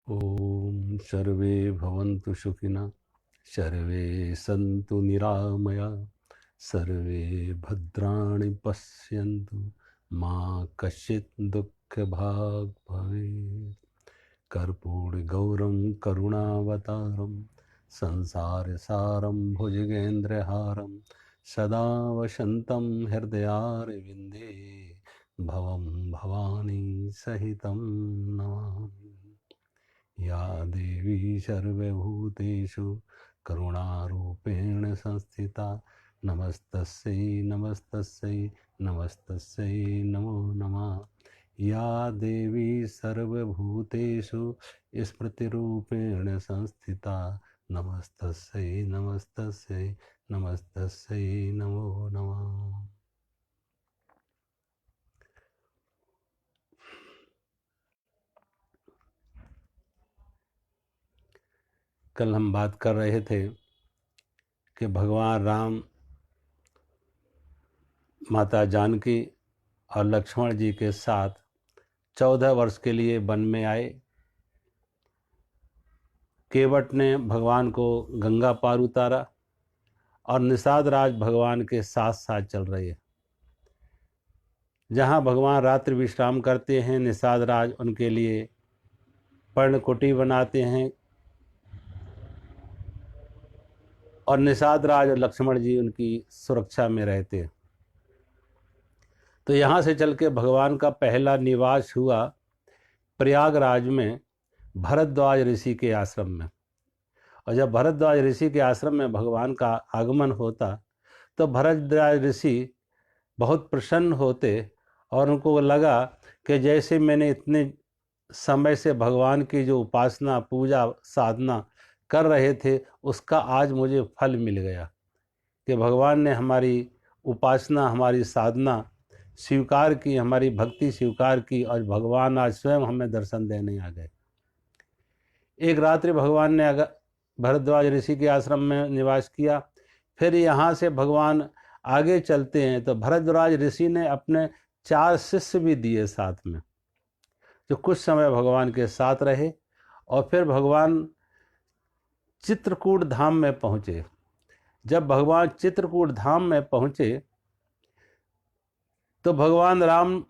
ओम सर्वे भवन्तु सुखिनः, सर्वे सन्तु निरामया, सर्वे भद्राणि पश्यन्तु, मा कश्चित् दुःखभाग् भवेत्। कर्पूरगौरं करुणावतारं संसारसारं भुजगेन्द्रहारं सदा वसन्तं हृदयारविन्दे भवं भवानी सहितं नमामि। या देवी सर्वभूतेषु करुणारूपेण संस्थिता नमस्तस्यै नमस्तस्यै नमस्तस्यै नमो नमः। या देवी सर्वभूतेषु स्मृतिरूपेण संस्थिता नमस्तस्यै नमस्तस्यै नमस्तस्यै नमो नमः। कल हम बात कर रहे थे कि भगवान राम माता जानकी और लक्ष्मण जी के साथ 14 वर्ष के लिए वन में आए। केवट ने भगवान को गंगा पार उतारा और निषाद राज भगवान के साथ साथ चल रहे हैं। जहाँ भगवान रात्रि विश्राम करते हैं, निषाद राज उनके लिए पर्णकुटी बनाते हैं और निषाद राज और लक्ष्मण जी उनकी सुरक्षा में रहते हैं। तो यहाँ से चल के भगवान का पहला निवास हुआ प्रयागराज में भरद्वाज ऋषि के आश्रम में। और जब भरद्वाज ऋषि के आश्रम में भगवान का आगमन होता तो भरद्वाज ऋषि बहुत प्रसन्न होते और उनको लगा कि जैसे मैंने इतने समय से भगवान की जो उपासना पूजा साधना कर रहे थे उसका आज मुझे फल मिल गया कि भगवान ने हमारी उपासना हमारी साधना स्वीकार की, हमारी भक्ति स्वीकार की और भगवान आज स्वयं हमें दर्शन देने आ गए। एक रात्रि भगवान ने भरद्वाज ऋषि के आश्रम में निवास किया। फिर यहाँ से भगवान आगे चलते हैं तो भरद्वाज ऋषि ने अपने 4 शिष्य भी दिए साथ में, जो कुछ समय भगवान के साथ रहे। और फिर भगवान चित्रकूट धाम में पहुँचे। जब भगवान चित्रकूट धाम में पहुँचे तो भगवान राम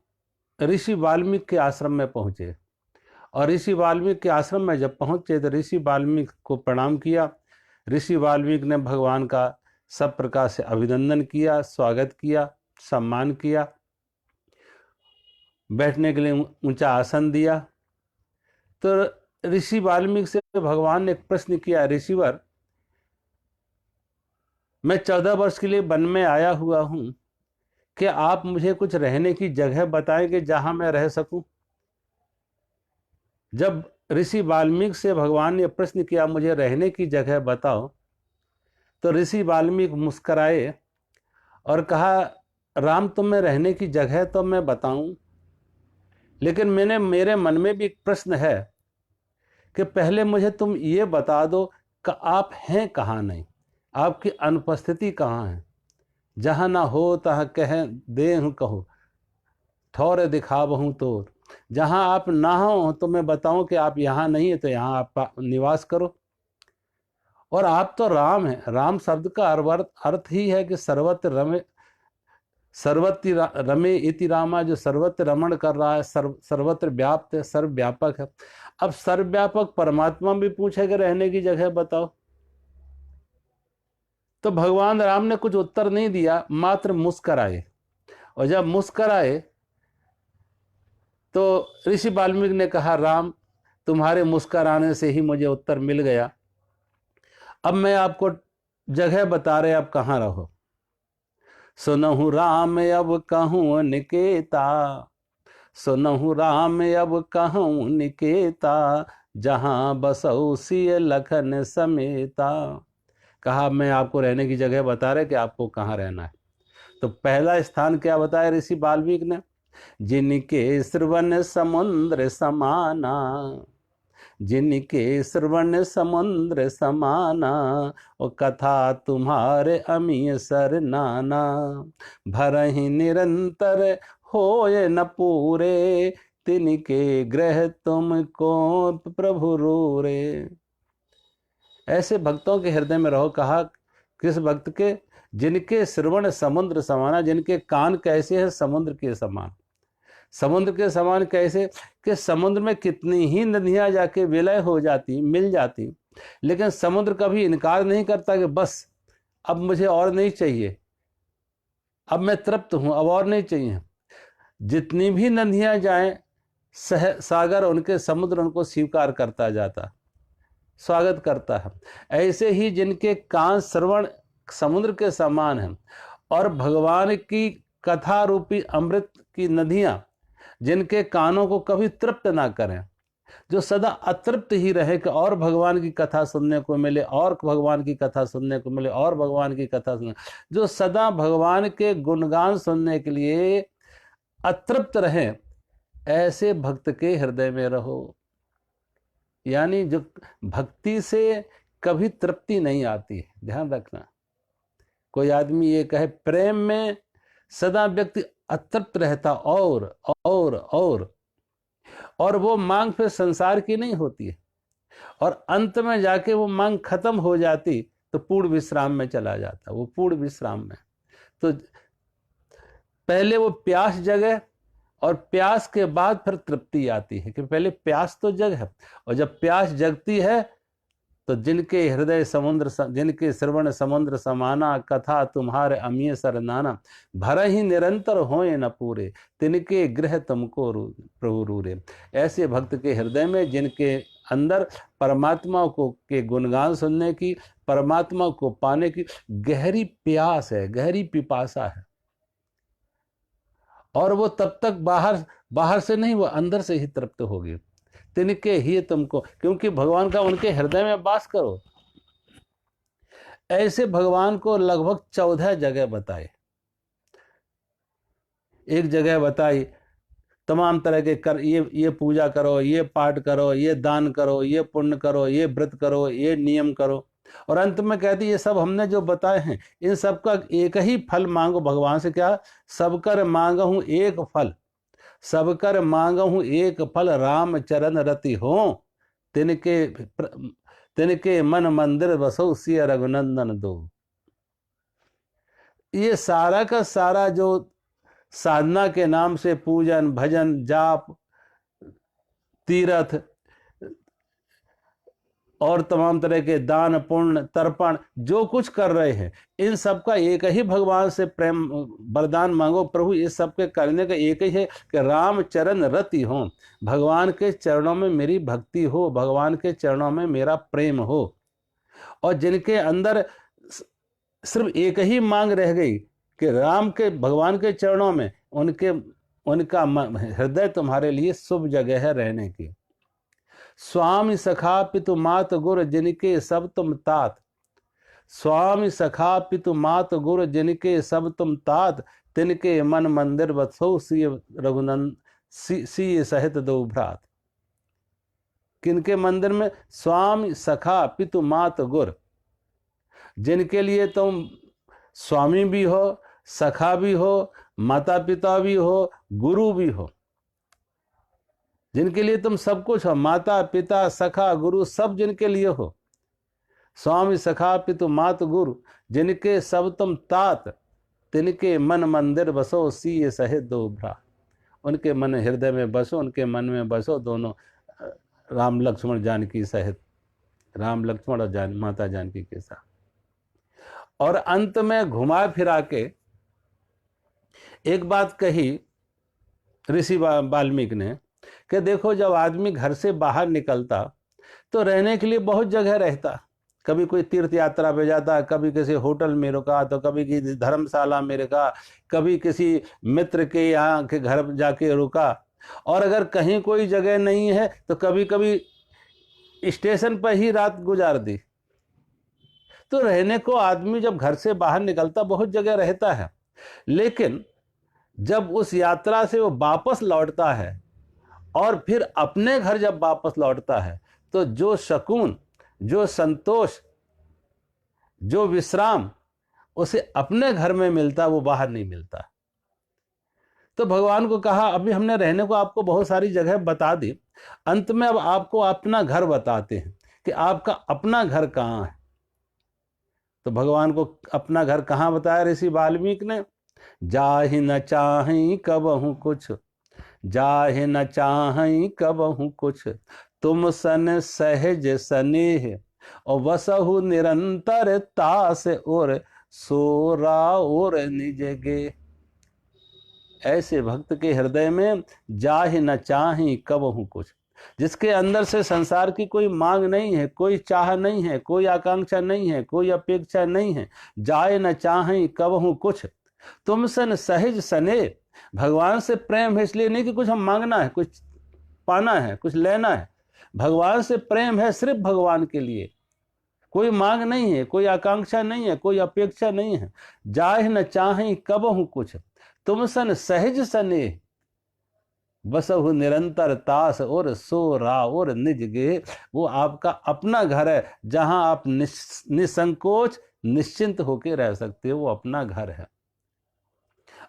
ऋषि वाल्मीकि के आश्रम में पहुँचे। और ऋषि वाल्मीकि के आश्रम में जब पहुँचे तो ऋषि वाल्मीकि को प्रणाम किया। ऋषि वाल्मीकि ने भगवान का सब प्रकार से अभिनंदन किया, स्वागत किया, सम्मान किया, बैठने के लिए ऊंचा आसन दिया। तो ऋषि वाल्मीकि से भगवान ने एक प्रश्न किया, ऋषिवर, मैं 14 वर्ष के लिए वन में आया हुआ हूँ, क्या आप मुझे कुछ रहने की जगह बताएंगे जहां मैं रह सकूं? जब ऋषि वाल्मीकि से भगवान ने प्रश्न किया मुझे रहने की जगह बताओ, तो ऋषि वाल्मीकि मुस्कराए और कहा, राम तुम्हें रहने की जगह तो मैं बताऊं, लेकिन मेरे मन में भी एक प्रश्न है कि पहले मुझे तुम ये बता दो कि आप हैं कहाँ नहीं, आपकी अनुपस्थिति कहाँ है। जहाँ ना हो तहाँ कह देहु कहो, ठौर दिखावहूँ तो। जहाँ आप ना हो तो मैं बताऊं कि आप यहाँ नहीं है, तो यहाँ आप निवास करो। और आप तो राम हैं। राम शब्द का अर्थ ही है कि सर्वत्र रमे इति रामा, जो सर्वत्र रमण कर रहा है, सर्वत्र व्याप्त है, सर्वव्यापक है। अब सर्वव्यापक परमात्मा भी पूछेगा रहने की जगह बताओ। तो भगवान राम ने कुछ उत्तर नहीं दिया, मात्र मुस्कराए। और जब मुस्कराए तो ऋषि वाल्मीकि ने कहा, राम तुम्हारे मुस्कुराने से ही मुझे उत्तर मिल गया। अब मैं आपको जगह बता रहे, आप कहाँ रहो। सुनहु राम अब कहूँ निकेता, सुनहु राम अब कहूँ निकेता, जहाँ बसौ सिय लखन समेता। कहा मैं आपको रहने की जगह बता रहे कि आपको कहाँ रहना है। तो पहला स्थान क्या बताया ऋषि वाल्मीकि ने, जिनके श्रवण समुद्र समाना, जिनके श्रवण समुद्र समाना, ओ कथा तुम्हारे अमीय सर नाना, भरहि निरंतर होय न पूरे, तिनके गृह तुमको प्रभु रूरे। ऐसे भक्तों के हृदय में रहो। कहा किस भक्त के? जिनके श्रवण समुद्र समाना, जिनके कान कैसे हैं? समुद्र के समान। समुद्र के समान कैसे? कि समुद्र में कितनी ही नदियां जाके विलय हो जाती, मिल जाती, लेकिन समुद्र कभी इनकार नहीं करता कि बस अब मुझे और नहीं चाहिए, अब मैं तृप्त हूं, अब और नहीं चाहिए। जितनी भी नदियां जाएं, सागर उनके, समुद्र उनको स्वीकार करता जाता, स्वागत करता है। ऐसे ही जिनके कान श्रवण समुद्र के समान हैं और भगवान की कथा रूपी अमृत की नदियां जिनके कानों को कभी तृप्त ना करें, जो सदा अतृप्त ही रहे कि और भगवान की कथा सुनने को मिले, और भगवान की कथा सुनने को मिले, और भगवान की कथा सुनने, जो सदा भगवान के गुणगान सुनने के लिए अतृप्त रहे, ऐसे भक्त के हृदय में रहो। यानी जो भक्ति से कभी तृप्ति नहीं आती है, ध्यान रखना। कोई आदमी ये कहे प्रेम में सदा व्यक्ति अतृप्त रहता और वो मांग फिर संसार की नहीं होती है, और अंत में जाके वो मांग खत्म हो जाती तो पूर्ण विश्राम में चला जाता। वो पूर्ण विश्राम में तो पहले वो प्यास जगे और प्यास के बाद फिर तृप्ति आती है, कि पहले प्यास तो जग है, और जब प्यास जगती है तो जिनके हृदय समुद्र, जिनके श्रवण समुद्र समाना, कथा तुम्हारे अमीय सरनाना, भर ही निरंतर होए न पूरे, तिनके गृह तुमको प्रभु रूरे। ऐसे भक्त के हृदय में जिनके अंदर परमात्मा को के गुणगान सुनने की, परमात्मा को पाने की गहरी प्यास है, गहरी पिपासा है, और वो तब तक बाहर से नहीं, वो अंदर से ही तृप्त होगी। तिनके ही तुमको, क्योंकि भगवान का उनके हृदय में वास करो। ऐसे भगवान को लगभग 14 जगह बताए। एक जगह बताई तमाम तरह के कर, ये पूजा करो, ये पाठ करो, ये दान करो, ये पुण्य करो, ये व्रत करो, ये नियम करो, और अंत में कहती ये सब हमने जो बताए हैं इन सब का एक ही फल मांगो भगवान से। क्या? सबकर मांगहूं एक फल, सबकर मांगहूं एक फल, राम चरण रति हो, तिनके मन मंदिर बसो, सिय रघुनंदन दो। ये सारा का सारा जो साधना के नाम से पूजन, भजन, जाप, तीर्थ और तमाम तरह के दान, पुण्य, तर्पण जो कुछ कर रहे हैं, इन सब का एक ही भगवान से प्रेम वरदान मांगो। प्रभु इस सब के करने का एक ही है कि राम चरण रति हो, भगवान के चरणों में मेरी भक्ति हो, भगवान के चरणों में मेरा प्रेम हो। और जिनके अंदर सिर्फ एक ही मांग रह गई कि राम के, भगवान के चरणों में उनका हृदय तुम्हारे लिए शुभ जगह है रहने की। स्वामी सखा पितु मात गुर जिनके सब तुम तात, स्वामी सखा पितु मात गुर जिनके सब तुम तात, तिनके मन मंदिर बसो, सिय रघुनंदन सिय सहित दो भ्रात। किनके मंदिर में? स्वामी सखा पितु मात गुर, जिनके लिए तुम स्वामी भी हो, सखा भी हो, माता पिता भी हो, गुरु भी हो, जिनके लिए तुम सब कुछ हो, माता पिता सखा गुरु सब जिनके लिए हो। स्वामी सखा पितु मात गुरु जिनके सब तुम तात, तिनके मन मंदिर बसो, सिय सहित दो भ्रात। उनके मन हृदय में बसो, उनके मन में बसो, दोनों राम लक्ष्मण जानकी सहित, राम लक्ष्मण और माता जानकी के साथ। और अंत में घुमा फिरा के एक बात कही ऋषि वाल्मीकि ने कि देखो, जब आदमी घर से बाहर निकलता तो रहने के लिए बहुत जगह रहता। कभी कोई तीर्थ यात्रा पे जाता, कभी किसी होटल में रुका, तो कभी किसी धर्मशाला में रुका, कभी किसी मित्र के यहाँ के घर जाके रुका, और अगर कहीं कोई जगह नहीं है तो कभी कभी स्टेशन पर ही रात गुजार दी। तो रहने को आदमी जब घर से बाहर निकलता बहुत जगह रहता है, लेकिन जब उस यात्रा से वो वापस लौटता है और फिर अपने घर जब वापस लौटता है, तो जो सुकून, जो संतोष, जो विश्राम उसे अपने घर में मिलता, वो बाहर नहीं मिलता। तो भगवान को कहा अभी हमने रहने को आपको बहुत सारी जगह बता दी, अंत में अब आपको अपना घर बताते हैं कि आपका अपना घर कहाँ है। तो भगवान को अपना घर कहाँ बताया ऋषि वाल्मीकि ने? जाहि न चाहि कबहु कुछ, जाहि न चाहि कबहु कुछ, तुम सन सहज स्नेह और वसहु निरंतर तास और सोरा और निज गे। ऐसे भक्त के हृदय में जाहि न चाहि कबहु कुछ, जिसके अंदर से संसार की कोई मांग नहीं है, कोई चाह नहीं है, कोई आकांक्षा नहीं है, कोई अपेक्षा नहीं है। जाहि न चाहि कबहु कुछ, तुम सन सहज सने। भगवान से प्रेम है इसलिए नहीं कि कुछ हम मांगना है, कुछ पाना है, कुछ लेना है। भगवान से प्रेम है सिर्फ भगवान के लिए, कोई मांग नहीं है, कोई आकांक्षा नहीं है, कोई अपेक्षा नहीं है। जाहि न चाहि कबहु कुछ, तुम सन सहज सने बसहु निरंतर तास और सोरा और निज गे। वो आपका अपना घर है जहां आप निसंकोच निश्चिंत होकर रह सकते हो, वो अपना घर है।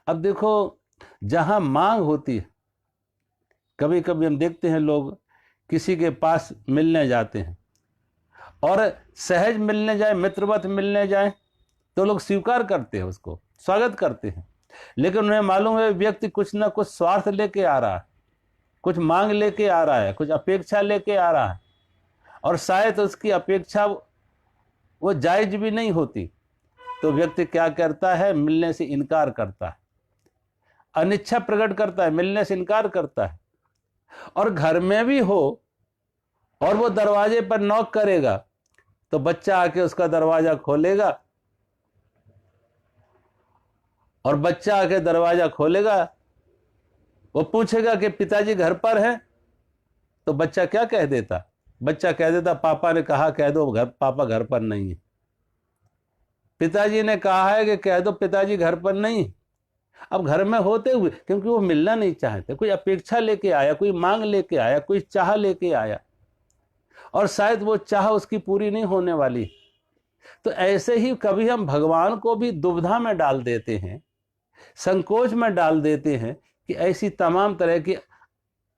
अब देखो, जहां मांग होती है, कभी कभी हम देखते हैं लोग किसी के पास मिलने जाते हैं और सहज मिलने जाए, मित्रवत मिलने जाए तो लोग स्वीकार करते हैं, उसको स्वागत करते हैं। लेकिन उन्हें मालूम है व्यक्ति कुछ ना कुछ स्वार्थ लेके आ रहा है, कुछ मांग लेके आ रहा है, कुछ अपेक्षा लेके आ रहा है, और शायद उसकी अपेक्षा वो जायज भी नहीं होती। तो व्यक्ति क्या करता है? मिलने से इनकार करता है, अनिच्छा प्रकट करता है, मिलने से इनकार करता है। और घर में भी हो और वो दरवाजे पर नॉक करेगा तो बच्चा आके उसका दरवाजा खोलेगा, और बच्चा आके दरवाजा खोलेगा, वो पूछेगा कि पिताजी घर पर हैं? तो बच्चा क्या कह देता? बच्चा कह देता पापा ने कहा कह दो पापा घर पर नहीं है। पिताजी ने कहा है कि कह दो पिताजी घर पर नहीं। अब घर में होते हुए, क्योंकि वो मिलना नहीं चाहते, कोई अपेक्षा लेके आया, कोई मांग लेके आया, कोई चाह लेके आया, और शायद वो चाह उसकी पूरी नहीं होने वाली। तो ऐसे ही कभी हम भगवान को भी दुविधा में डाल देते हैं, संकोच में डाल देते हैं कि ऐसी तमाम तरह की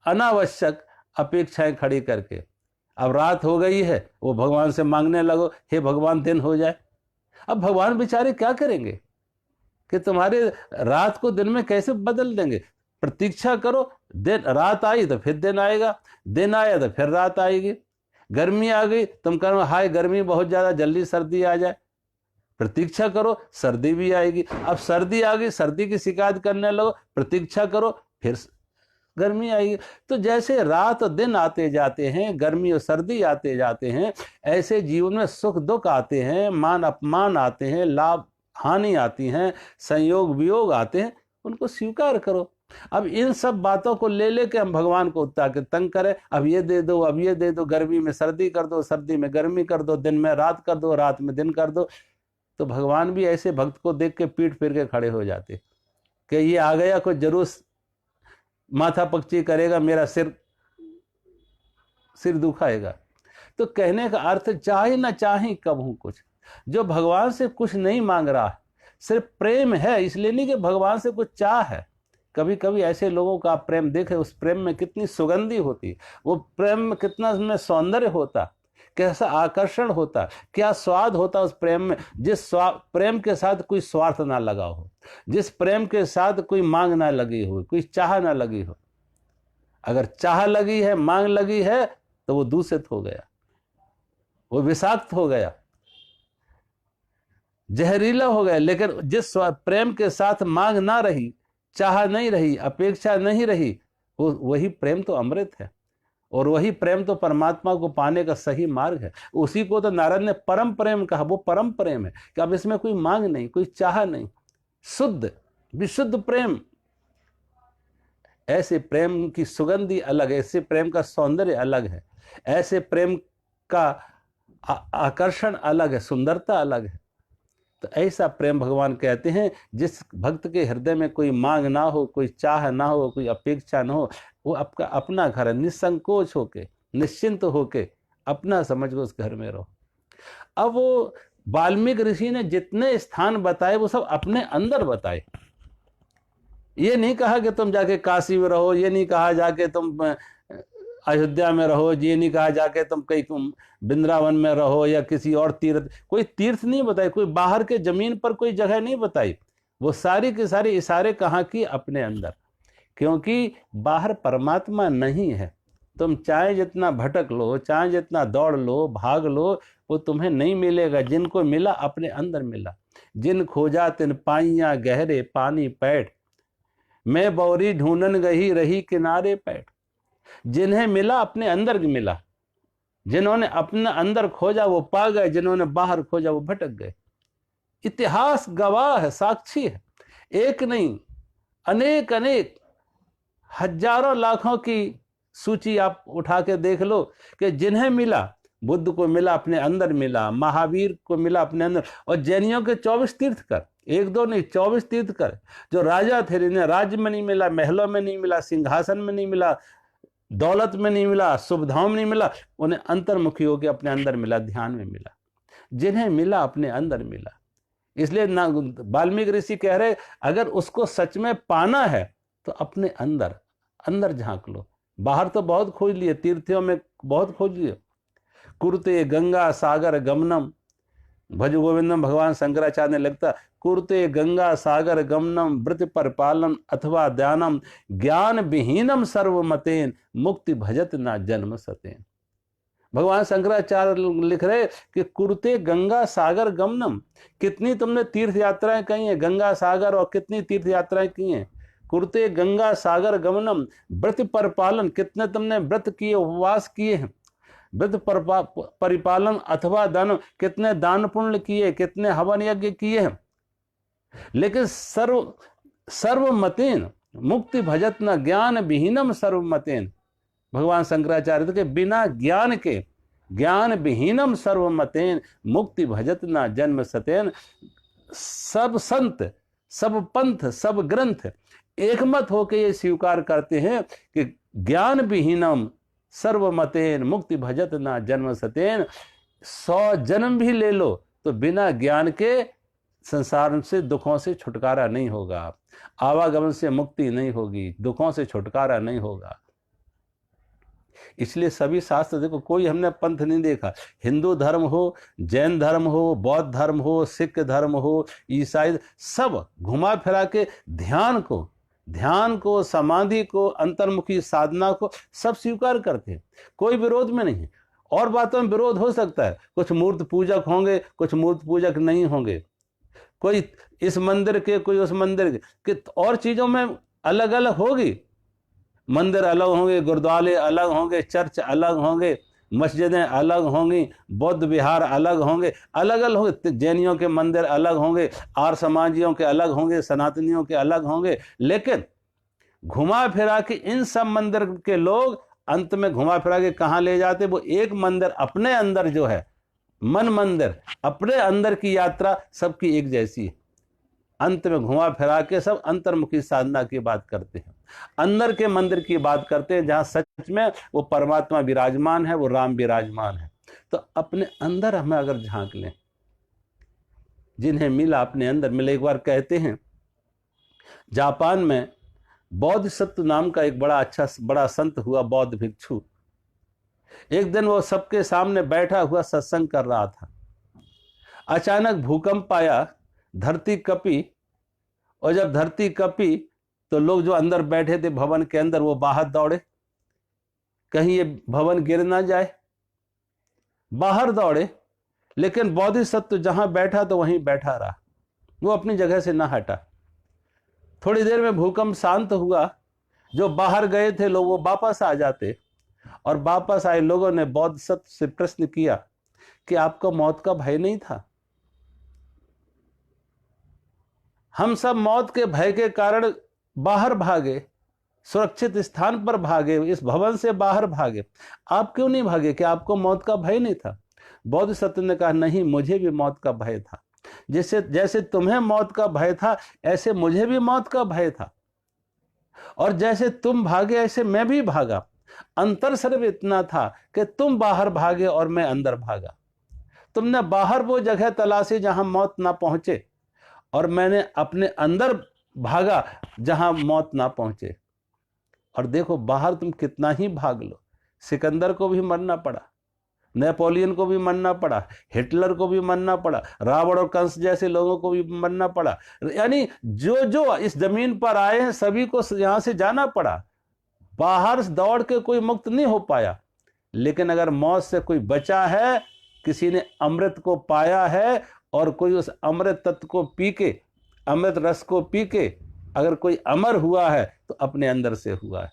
अनावश्यक अपेक्षाएं खड़ी करके। अब रात हो गई है, वो भगवान से मांगने लगो, हे भगवान दिन हो जाए। अब भगवान बेचारे क्या करेंगे कि तुम्हारे रात को दिन में कैसे बदल देंगे? प्रतीक्षा करो, दिन रात आई तो फिर दिन आएगा, दिन आया तो फिर रात आएगी। गर्मी आ गई, तुम कहो हाय गर्मी बहुत ज्यादा, जल्दी सर्दी आ जाए। प्रतीक्षा करो, सर्दी भी आएगी। अब सर्दी आ गई, सर्दी की शिकायत करने लगो, प्रतीक्षा करो, फिर गर्मी आएगी। तो जैसे रात और दिन आते जाते हैं, गर्मी और सर्दी आते जाते हैं, ऐसे जीवन में सुख दुख आते हैं, मान अपमान आते हैं, लाभ हानि आती हैं, संयोग वियोग आते हैं, उनको स्वीकार करो। अब इन सब बातों को ले लेके हम भगवान को तंग करें, अब ये दे दो, अब ये दे दो, गर्मी में सर्दी कर दो, सर्दी में गर्मी कर दो, दिन में रात कर दो, रात में दिन कर दो। तो भगवान भी ऐसे भक्त को देख के पीठ फिर के खड़े हो जाते कि ये आ गया, कुछ जरूर माथा पक्ची करेगा, मेरा सिर दुखाएगा। तो कहने का अर्थ, चाहे ना चाहे कबहू कुछ, जो भगवान से कुछ नहीं मांग रहा है, सिर्फ प्रेम है, इसलिए नहीं कि भगवान से कुछ चाह है। कभी कभी ऐसे लोगों का आप प्रेम देखें, उस प्रेम में कितनी सुगंधी होती, वो प्रेम में कितना उसमें सौंदर्य होता, कैसा आकर्षण होता, क्या स्वाद होता उस प्रेम में, जिस प्रेम के साथ कोई स्वार्थ ना लगा हो, जिस प्रेम के साथ कोई मांग ना लगी हो, कोई चाह ना लगी हो। अगर चाह लगी है, मांग लगी है, तो वो दूषित हो गया, वो विषाक्त हो गया, जहरीला हो गया। लेकिन जिस प्रेम के साथ मांग ना रही, चाह नहीं रही, अपेक्षा नहीं रही, वही प्रेम तो अमृत है, और वही प्रेम तो परमात्मा को पाने का सही मार्ग है। उसी को तो नारद ने परम प्रेम कहा। वो परम प्रेम है कि अब इसमें कोई मांग नहीं, कोई चाह नहीं, शुद्ध विशुद्ध प्रेम। ऐसे प्रेम की सुगंधी अलग है, ऐसे प्रेम का सौंदर्य अलग है, ऐसे प्रेम का आकर्षण अलग है, सुंदरता अलग है। तो ऐसा प्रेम भगवान कहते हैं, जिस भक्त के हृदय में कोई मांग ना हो, कोई चाह ना हो, कोई अपेक्षा ना हो, वो आपका अपना घर है, निसंकोच होके, निश्चिंत होके अपना समझ को उस घर में रहो। अब वो वाल्मीकि ऋषि ने जितने स्थान बताए वो सब अपने अंदर बताए। ये नहीं कहा कि तुम जाके काशी में रहो, ये नहीं कहा जाके तुम अयोध्या में रहो, ये नहीं कहा जाके तुम कहीं वृंदावन में रहो या किसी और तीर्थ, कोई तीर्थ नहीं बताई, कोई बाहर के जमीन पर कोई जगह नहीं बताई। वो सारी के सारे इशारे कहाँ की? अपने अंदर। क्योंकि बाहर परमात्मा नहीं है। तुम चाहे जितना भटक लो, चाहे जितना दौड़ लो, भाग लो, वो तुम्हें नहीं मिलेगा। जिनको मिला अपने अंदर मिला। जिन खोजा तिन पाइया गहरे पानी पैठ, मैं बौरी ढूंढन गही रही किनारे पैठ। जिन्हें मिला अपने अंदर मिला। जिन्होंने अपने अंदर खोजा वो पा गए, जिन्होंने बाहर खोजा वो भटक गए। इतिहास गवाह है, साक्षी है। एक नहीं, अनेक अनेक हजारों लाखों की सूची आप उठा के देख लो कि जिन्हें मिला, बुद्ध को मिला अपने अंदर मिला, महावीर को मिला अपने अंदर, और जैनियों के 24 तीर्थकर, एक दो नहीं 24 तीर्थकर जो राजा थे, इन्हें राज्य में नहीं मिला, महलों में नहीं मिला, सिंहासन में नहीं मिला, दौलत में नहीं मिला, सुविधाओं में नहीं मिला, उन्हें अंतर्मुखी होकर अपने अंदर मिला, ध्यान में मिला। जिन्हें मिला अपने अंदर मिला। इसलिए ना वाल्मीकि ऋषि कह रहे, अगर उसको सच में पाना है तो अपने अंदर अंदर झांक लो। बाहर तो बहुत खोज लिए, तीर्थों में बहुत खोज लिए। कुरुते गंगा सागर गमनम, भज गोविंदम भगवान शंकराचार्य ने लगता, कुरुते गंगा सागर गमनम व्रत परिपालन अथवा ध्यानम ज्ञान विहीनम सर्वमतेन मुक्ति भजत ना जन्म सतेन। भगवान शंकराचार्य लिख रहे कि कुरुते गंगा सागर गमनम, कितनी तुमने तीर्थ यात्राएं की हैं, गंगा सागर, और कितनी तीर्थ यात्राएं की हैं। कुरुते गंगा सागर गमनम व्रत परिपालन, कितने तुमने व्रत किए, उपवास किए हैं। व्रत परिपालन अथवा दान, कितने दान पुण्य किए, कितने हवन यज्ञ किए हैं। लेकिन सर्वमतेन मुक्ति भजत न ज्ञान विहीनम सर्वमतेन। भगवान शंकराचार्य के बिना ज्ञान के, ज्ञान विहीनम सर्वमतेन मुक्ति भजत न जन्म सतेन। सब संत, सब पंथ, सब ग्रंथ एकमत होकर ये स्वीकार करते हैं कि ज्ञान विहीनम सर्वमतेन मुक्ति भजत ना जन्म सतेन। 100 जन्म भी ले लो तो बिना ज्ञान के संसार से दुखों से छुटकारा नहीं होगा, आवागमन से मुक्ति नहीं होगी, दुखों से छुटकारा नहीं होगा। इसलिए सभी शास्त्र देखो, कोई हमने पंथ नहीं देखा। हिंदू धर्म हो, जैन धर्म हो, बौद्ध धर्म हो, सिख धर्म हो, ईसाई, सब घुमा फिरा के ध्यान को, समाधि को, अंतर्मुखी साधना को सब स्वीकार करते हैं। कोई विरोध में नहीं है। और बातों में विरोध हो सकता है, कुछ मूर्त पूजक होंगे, कुछ मूर्त पूजक नहीं होंगे, कोई इस मंदिर के, कोई उस मंदिर के, और चीजों में अलग अलग होगी। मंदिर अलग होंगे, गुरुद्वारे अलग होंगे, चर्च अलग होंगे, मस्जिदें अलग होंगी, बौद्ध विहार अलग होंगे, अलग अलग होंगे। जैनियों के मंदिर अलग होंगे, आर्य समाजियों के अलग होंगे, सनातनियों के अलग होंगे। लेकिन घुमा फिरा के इन सब मंदिर के लोग अंत में घुमा फिरा के कहाँ ले जाते? वो एक मंदिर अपने अंदर जो है, मन मंदिर, अपने अंदर की यात्रा सबकी एक जैसी है। अंत में घुमा फिरा के सब अंतर्मुखी साधना की बात करते हैं, अंदर के मंदिर की बात करते हैं, जहां सच में वो परमात्मा विराजमान है, वो राम विराजमान है। तो अपने अंदर हम अगर झांक लें, जिन्हें मिला अपने अंदर मिले। एक बार कहते हैं, जापान में बोधिसत्व नाम का एक बड़ा संत हुआ, बौद्ध भिक्षु। एक दिन वो सबके सामने बैठा हुआ सत्संग कर रहा था। अचानक भूकंप आया, धरती कपी, और जब धरती कपी तो लोग जो अंदर बैठे थे भवन के अंदर, वो बाहर दौड़े, कहीं ये भवन गिर ना जाए, बाहर दौड़े। लेकिन बोधिसत्व जहां बैठा तो वहीं बैठा रहा, वो अपनी जगह से ना हटा। थोड़ी देर में भूकंप शांत हुआ, जो बाहर गए थे लोग वो वापस आ जाते, और वापस आए लोगों ने बोधिसत्व से प्रश्न किया कि आपको मौत का भय नहीं था? हम सब मौत के भय के कारण बाहर भागे, सुरक्षित स्थान पर भागे, इस भवन से बाहर भागे, आप क्यों नहीं भागे? कि आपको मौत का भय नहीं था? बोधिसत्व ने कहा, नहीं, मुझे भी मौत का भय था। जैसे तुम्हें मौत का भय था, ऐसे मुझे भी मौत का भय था, और जैसे तुम भागे ऐसे मैं भी भागा। अंतर सिर्फ इतना था कि तुम बाहर भागे और मैं अंदर भागा। तुमने बाहर वो जगह तलाशी जहां मौत ना पहुंचे, और मैंने अपने अंदर भागा जहां मौत ना पहुंचे। और देखो बाहर तुम कितना ही भाग लो, सिकंदर को भी मरना पड़ा, नेपोलियन को भी मरना पड़ा, हिटलर को भी मरना पड़ा, रावण और कंस जैसे लोगों को भी मरना पड़ा। यानी जो जो इस जमीन पर आए हैं सभी को यहां से जाना पड़ा। बाहर दौड़ के कोई मुक्त नहीं हो पाया। लेकिन अगर मौत से कोई बचा है, किसी ने अमृत को पाया है और कोई उस अमृत तत्व को पी के, अमृत रस को पी के अगर कोई अमर हुआ है तो अपने अंदर से हुआ है।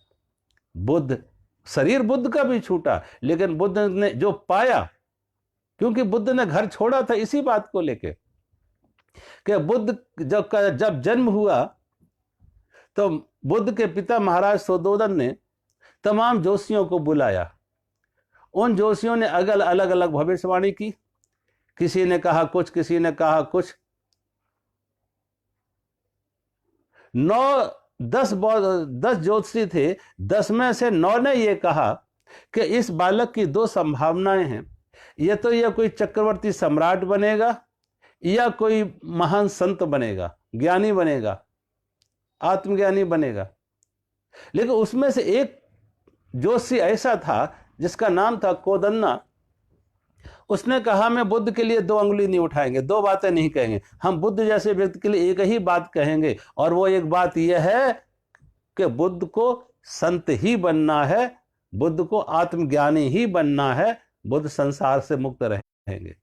बुद्ध, शरीर बुद्ध का भी छूटा, लेकिन बुद्ध ने जो पाया, क्योंकि बुद्ध ने घर छोड़ा था इसी बात को लेके कि बुद्ध जब जन्म हुआ तो बुद्ध के पिता महाराज सुद्धोधन ने तमाम जोशियों को बुलाया। उन जोशियों ने अलग अलग भविष्यवाणी की, किसी ने कहा कुछ, किसी ने कहा कुछ। 10 ज्योतिषी थे, 10 में से 9 ने यह कहा कि इस बालक की 2 संभावनाएं हैं, यह तो यह कोई चक्रवर्ती सम्राट बनेगा या कोई महान संत बनेगा, ज्ञानी बनेगा, आत्मज्ञानी बनेगा। लेकिन उसमें से एक जोशी ऐसा था जिसका नाम था कोदन्ना। उसने कहा मैं बुद्ध के लिए 2 अंगुली नहीं उठाएंगे, 2 बातें नहीं कहेंगे, हम बुद्ध जैसे व्यक्ति के लिए एक ही बात कहेंगे, और वो एक बात यह है कि बुद्ध को संत ही बनना है, बुद्ध को आत्मज्ञानी ही बनना है, बुद्ध संसार से मुक्त रहेंगे।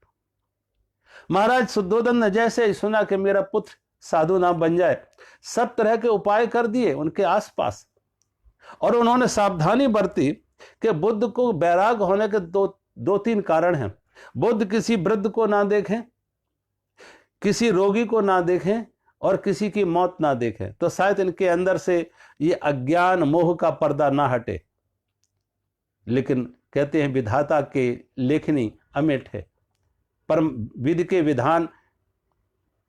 महाराज शुद्धोधन ने जैसे सुना कि मेरा पुत्र साधु ना बन जाए, सब तरह के उपाय कर दिए उनके आसपास, और उन्होंने सावधानी बरती कि बुद्ध को बैराग होने के 2-3 कारण हैं। बुद्ध किसी वृद्ध को ना देखें, किसी रोगी को ना देखें, और किसी की मौत ना देखें, तो शायद इनके अंदर से ये अज्ञान मोह का पर्दा ना हटे। लेकिन कहते हैं विधाता के लेखनी अमिट है, पर विधि के विधान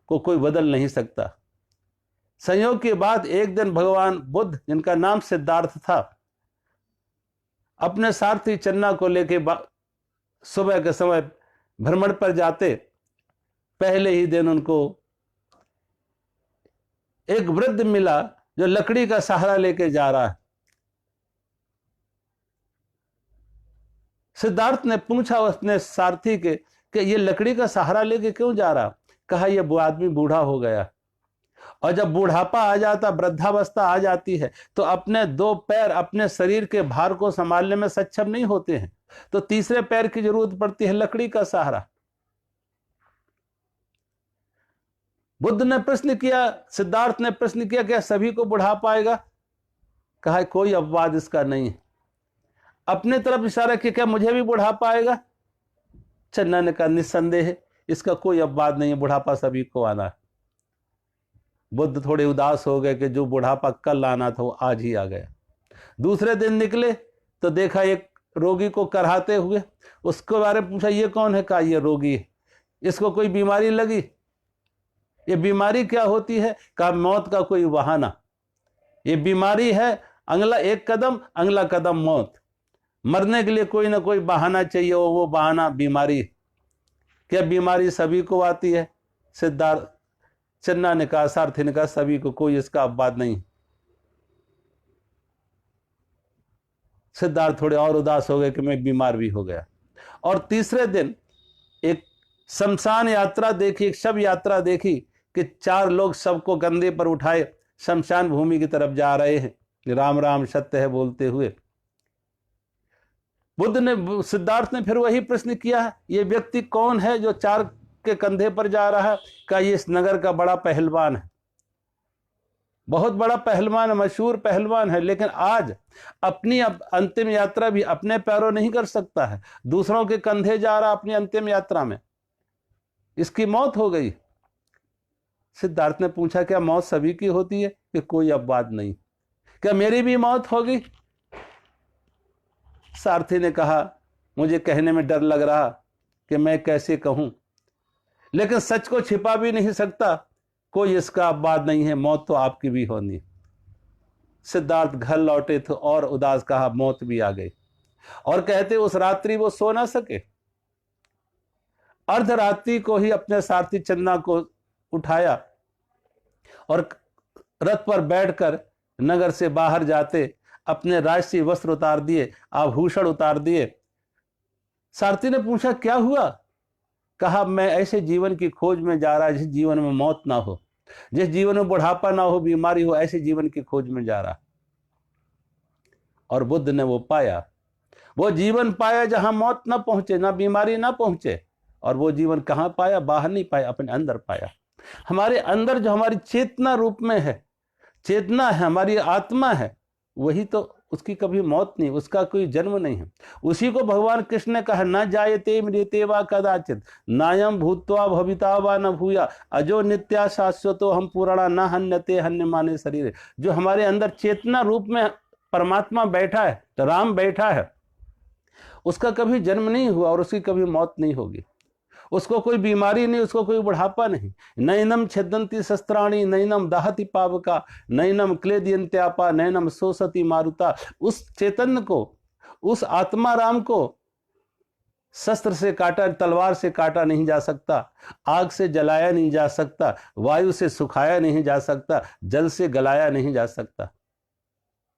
को कोई बदल नहीं सकता। संयोग के बाद एक दिन भगवान बुद्ध, जिनका नाम सिद्धार्थ था, अपने सारथी चन्ना को लेके सुबह के समय भ्रमण पर जाते। पहले ही दिन उनको एक वृद्ध मिला जो लकड़ी का सहारा लेके जा रहा है। सिद्धार्थ ने पूछा अपने सारथी के कि ये लकड़ी का सहारा लेके क्यों जा रहा? कहा ये वो आदमी बूढ़ा हो गया, और जब बूढ़ापा आ जाता, वृद्धावस्था आ जाती है, तो अपने 2 पैर अपने शरीर के भार को संभालने में सक्षम नहीं होते हैं, तो तीसरे पैर की जरूरत पड़ती है, लकड़ी का सहारा। बुद्ध ने प्रश्न किया, सिद्धार्थ ने प्रश्न किया, क्या सभी को बुढ़ापा आएगा? कहा कोई अपवाद इसका नहीं है। अपने तरफ इशारा किया, क्या मुझे भी बुढ़ापा आएगा? चन्ना ने कहा निस्संदेह है, इसका कोई अपवाद नहीं है, बुढ़ापा सभी को आना है। बुद्ध थोड़े उदास हो गए कि जो बुढ़ापा कल आना था वो आज ही आ गया। दूसरे दिन निकले तो देखा एक रोगी को कराहते हुए, उसके बारे में पूछा ये कौन है? कहा ये रोगी है, इसको कोई बीमारी लगी? ये बीमारी क्या होती है? कहा मौत का कोई बहाना, ये बीमारी है, एक कदम अगला कदम मौत, मरने के लिए कोई ना कोई बहाना चाहिए, वो बहाना बीमारी। क्या बीमारी सभी को आती है? सिद्धार्थ चन्ना ने कहा, सारथी ने कहा सभी को, कोई इसका अपवाद नहीं। सिद्धार्थ थोड़े और उदास हो गए कि मैं बीमार भी हो गया। और तीसरे दिन एक शमशान यात्रा देखी, एक शव यात्रा देखी कि 4 लोग शव को कंधे पर उठाए शमशान भूमि की तरफ जा रहे हैं, राम राम सत्य है बोलते हुए। बुद्ध ने, सिद्धार्थ ने फिर वही प्रश्न किया, ये व्यक्ति कौन है जो 4 के कंधे पर जा रहा है? का ये इस नगर का बड़ा पहलवान है, बहुत बड़ा पहलवान है, मशहूर पहलवान है, लेकिन आज अपनी अंतिम यात्रा भी अपने पैरों नहीं कर सकता है, दूसरों के कंधे जा रहा अपनी अंतिम यात्रा में, इसकी मौत हो गई। सिद्धार्थ ने पूछा क्या मौत सभी की होती है? कि कोई अपवाद नहीं। क्या मेरी भी मौत होगी? सारथी ने कहा मुझे कहने में डर लग रहा कि मैं कैसे कहूं, लेकिन सच को छिपा भी नहीं सकता, कोई इसका अपवाद नहीं है, मौत तो आपकी भी होनी। सिद्धार्थ घर लौटे थे और उदास, कहा मौत भी आ गई। और कहते उस रात्रि वो सो ना सके, अर्धरात्रि को ही अपने सारथी चन्ना को उठाया और रथ पर बैठकर नगर से बाहर जाते, अपने राजसी वस्त्र उतार दिए, आभूषण उतार दिए। सारथी ने पूछा क्या हुआ? कहा मैं ऐसे जीवन की खोज में जा रहा, जिस जीवन में मौत ना हो, जिस जीवन में बुढ़ापा ना हो, बीमारी हो, ऐसे जीवन की खोज में जा रहा। और बुद्ध ने वो पाया, वो जीवन पाया जहां मौत ना पहुंचे, ना बीमारी ना पहुंचे। और वो जीवन कहां पाया? बाहर नहीं पाया, अपने अंदर पाया। हमारे अंदर जो हमारी चेतना रूप में है, चेतना है, हमारी आत्मा है, वही तो, उसकी कभी मौत नहीं, उसका कोई जन्म नहीं है। उसी को भगवान कृष्ण ने कहा, न जायते म्रियते वा कदाचित, नायम भूत्वा भविता वा न भूया, अजो नित्या शाश्वतो हम पुराणा न हन्यते हन्यमाने शरीर। जो हमारे अंदर चेतना रूप में परमात्मा बैठा है, तो राम बैठा है, उसका कभी जन्म नहीं हुआ और उसकी कभी मौत नहीं होगी। उसको कोई बीमारी नहीं, उसको कोई बुढ़ापा नहीं। नैनम छेदंती शस्त्राणी, नैनम दाहति पावका, नैनम क्लेदयन्त्यापा, नैनम शोषति मारुता। उस चैतन्य को, उस आत्मा राम को शस्त्र से काटा, तलवार से काटा नहीं जा सकता, आग से जलाया नहीं जा सकता, वायु से सुखाया नहीं जा सकता, जल से गलाया नहीं जा सकता।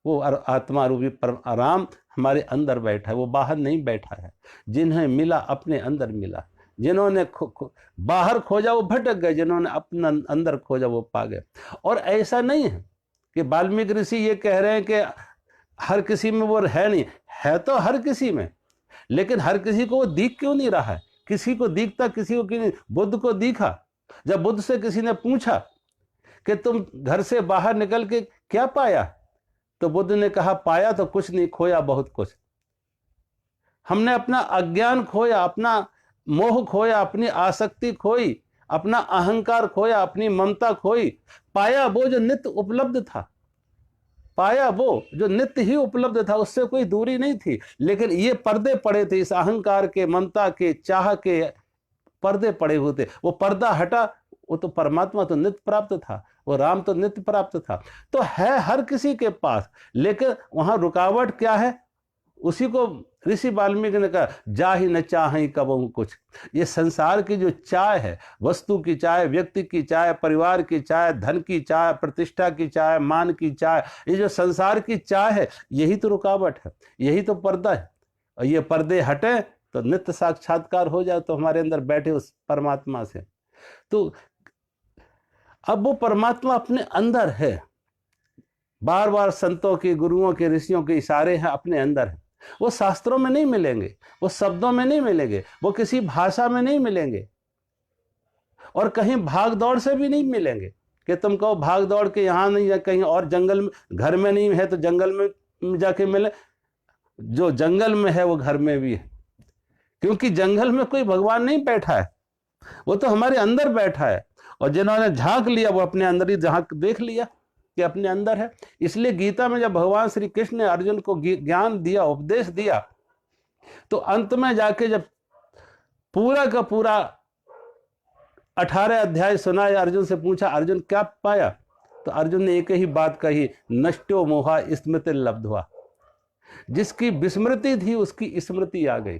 वो आत्मा रूपी राम हमारे अंदर बैठा है, वो बाहर नहीं बैठा है। जिन्हें मिला अपने अंदर मिला, जिन्होंने बाहर खोजा वो भटक गए, जिन्होंने अपना अंदर खोजा वो पा गए। और ऐसा नहीं है कि वाल्मीकि ऋषि ये कह रहे हैं कि हर किसी में वो है नहीं, है तो हर किसी में, लेकिन हर किसी को वो दिख क्यों नहीं रहा है? किसी को दिखता, किसी को क्यों नहीं? बुद्ध को दिखा। जब बुद्ध से किसी ने पूछा कि तुम घर से बाहर निकल के क्या पाया, तो बुद्ध ने कहा पाया तो कुछ नहीं, खोया बहुत कुछ। हमने अपना अज्ञान खोया, अपना मोह खोया, अपनी आसक्ति खोई, अपना अहंकार खोया, अपनी ममता खोई। पाया वो जो नित्य उपलब्ध था, पाया वो जो नित्य ही उपलब्ध था, उससे कोई दूरी नहीं थी। लेकिन ये पर्दे पड़े थे, इस अहंकार के, ममता के, चाह के पर्दे पड़े हुए थे। वो पर्दा हटा, वो तो परमात्मा तो नित्य प्राप्त था, वो राम तो नित्य प्राप्त था। तो है हर किसी के पास, लेकिन वहां रुकावट क्या है? उसी को ऋषि वाल्मीकि ने कहा, जा ही न चाहे कबहू कुछ। ये संसार की जो चाह है, वस्तु की चाह, व्यक्ति की चाह, परिवार की चाह, धन की चाह, प्रतिष्ठा की चाह, मान की चाह, ये जो संसार की चाह है, यही तो रुकावट है, यही तो पर्दा है। और ये पर्दे हटे तो नित्य साक्षात्कार हो जाए, तो हमारे अंदर बैठे उस परमात्मा से। तो अब वो परमात्मा अपने अंदर है, बार बार संतों के, गुरुओं के, ऋषियों के इशारे हैं, अपने अंदर है। वो शास्त्रों में नहीं मिलेंगे, वो शब्दों में नहीं मिलेंगे, वो किसी भाषा में नहीं मिलेंगे, और कहीं भाग दौड़ से भी नहीं मिलेंगे कि तुम कहो भाग दौड़ के यहां नहीं, या कहीं और जंगल में, घर में नहीं है तो जंगल में जाके मिले। जो जंगल में है वो घर में भी है, क्योंकि जंगल में कोई भगवान नहीं बैठा है, वो तो हमारे अंदर बैठा है। और जिन्होंने झांक लिया वो अपने अंदर ही झांक देख लिया कि अपने अंदर है। इसलिए गीता में जब भगवान श्री कृष्ण ने अर्जुन को ज्ञान दिया, उपदेश दिया, तो अंत में जाके जब पूरा का पूरा 18 अध्याय सुनाया, अर्जुन से पूछा अर्जुन क्या पाया, तो अर्जुन ने एक ही बात कही, नष्टो मोहा स्मृति लब्ध्वा। जिसकी विस्मृति थी उसकी स्मृति आ गई।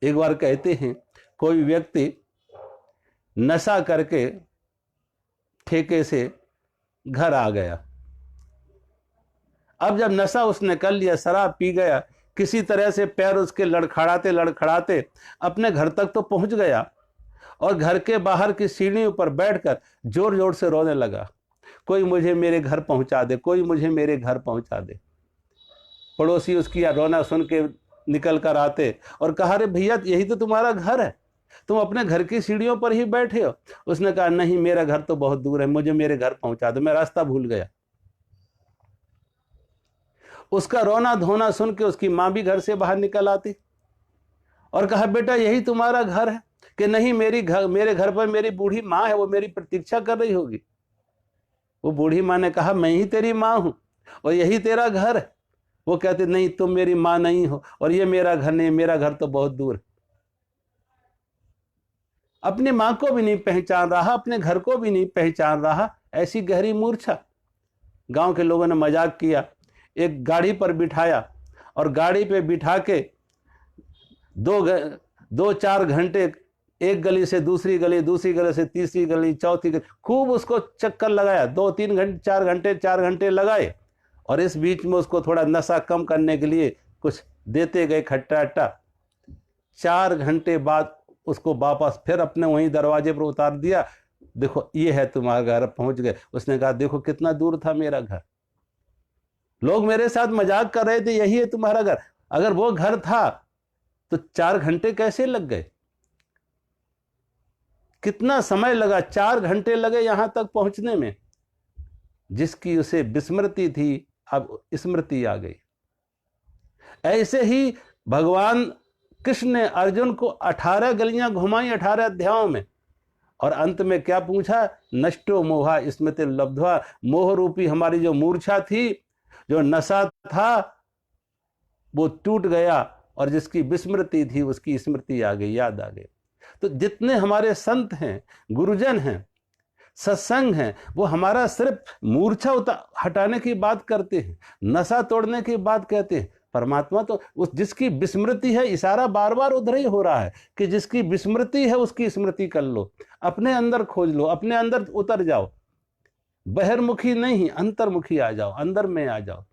एक बार कहते हैं कोई व्यक्ति नशा करके ठेके से घर आ गया। अब जब नशा उसने कर लिया, शराब पी गया, किसी तरह से पैर उसके लड़खड़ाते लड़खड़ाते अपने घर तक तो पहुंच गया, और घर के बाहर की सीढ़ियों पर बैठकर जोर जोर से रोने लगा, कोई मुझे मेरे घर पहुंचा दे, कोई मुझे मेरे घर पहुंचा दे। पड़ोसी उसकी रोना सुन के निकल कर आते और कहा, अरे भैया यही तो तुम्हारा घर है, तुम अपने घर की सीढ़ियों पर ही बैठे हो। उसने कहा, नहीं मेरा घर तो बहुत दूर है, मुझे मेरे घर पहुंचा दो, मैं रास्ता भूल गया। उसका रोना धोना सुन के उसकी मां भी घर से बाहर निकल आती और कहा, बेटा यही तुम्हारा घर है? कि नहीं, मेरे घर पर मेरी बूढ़ी माँ है, वो मेरी प्रतीक्षा कर रही होगी। वो बूढ़ी माँ ने कहा, मैं ही तेरी माँ हूं और यही तेरा घर है। वो कहते, नहीं तुम मेरी माँ नहीं हो और ये मेरा घर नहीं, मेरा घर तो बहुत दूर है। अपनी माँ को भी नहीं पहचान रहा, अपने घर को भी नहीं पहचान रहा, ऐसी गहरी मूर्छा। गांव के लोगों ने मजाक किया, एक गाड़ी पर बिठाया और गाड़ी पे बिठा के 2-4 घंटे एक गली से दूसरी गली, दूसरी गली से तीसरी गली, चौथी गली, खूब उसको चक्कर लगाया, 2-3 घंटे 4 घंटे लगाए। और इस बीच में उसको थोड़ा नशा कम करने के लिए कुछ देते गए खट्टा अट्टा। 4 घंटे बाद उसको वापस फिर अपने वहीं दरवाजे पर उतार दिया, देखो ये है तुम्हारा घर, पहुंच गए। उसने कहा देखो कितना दूर था मेरा घर, लोग मेरे साथ मजाक कर रहे थे, यही है तुम्हारा घर। अगर वो घर था तो 4 घंटे कैसे लग गए, कितना समय लगा, 4 घंटे लगे यहां तक पहुंचने में। जिसकी उसे विस्मृति थी अब स्मृति आ गई। ऐसे ही भगवान कृष्ण ने अर्जुन को 18 गलियां घुमाई 18 अध्यायों में, और अंत में क्या पूछा, नष्टो मोहा स्मृति लब्ध्वा, मोह रूपी हमारी जो मूर्छा थी, जो नशा था, वो टूट गया, और जिसकी विस्मृति थी उसकी स्मृति आ गई, याद आ गई। तो जितने हमारे संत हैं, गुरुजन हैं, सत्संग हैं, वो हमारा सिर्फ मूर्छा हटाने की बात करते हैं, नशा तोड़ने की बात कहते हैं। परमात्मा तो उस जिसकी विस्मृति है, इशारा बार बार उधर ही हो रहा है कि जिसकी विस्मृति है उसकी स्मृति कर लो, अपने अंदर खोज लो, अपने अंदर उतर जाओ, बहिर्मुखी नहीं अंतर्मुखी आ जाओ, अंदर में आ जाओ।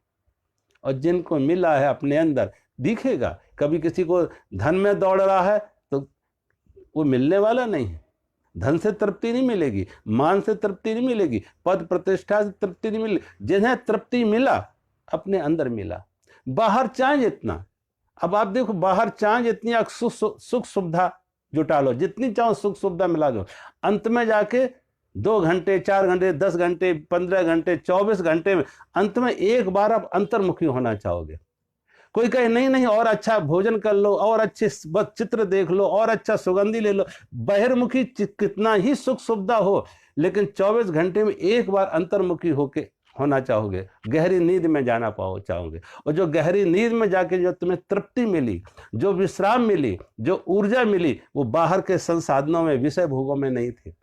और जिनको मिला है अपने अंदर दिखेगा। कभी किसी को धन में दौड़ रहा है तो वो मिलने वाला नहीं है, धन से तृप्ति नहीं मिलेगी, मान से तृप्ति नहीं मिलेगी, पद प्रतिष्ठा से तृप्ति नहीं मिलेगी। जिन्हें तृप्ति मिला अपने अंदर मिला। बाहर चाहे जितना, अब आप देखो बाहर चाहे जितनी सुख सुविधा जुटा लो, जितनी चाहो सुख सुविधा मिला दो, अंत में जाके 2 घंटे 4 घंटे 10 घंटे 15 घंटे 24 घंटे में अंत में एक बार आप अंतर्मुखी होना चाहोगे। कोई कहे नहीं नहीं और अच्छा भोजन कर लो, और अच्छे चित्र देख लो, और अच्छा सुगंधी ले लो। बहिर्मुखी कितना ही सुख सुविधा हो, लेकिन 24 घंटे में एक बार अंतर्मुखी होके होना चाहोगे, गहरी नींद में जाना चाहोगे। और जो गहरी नींद में जाके जो तुम्हें तृप्ति मिली, जो विश्राम मिली, जो ऊर्जा मिली, वो बाहर के संसाधनों में, विषय भोगों में नहीं थी।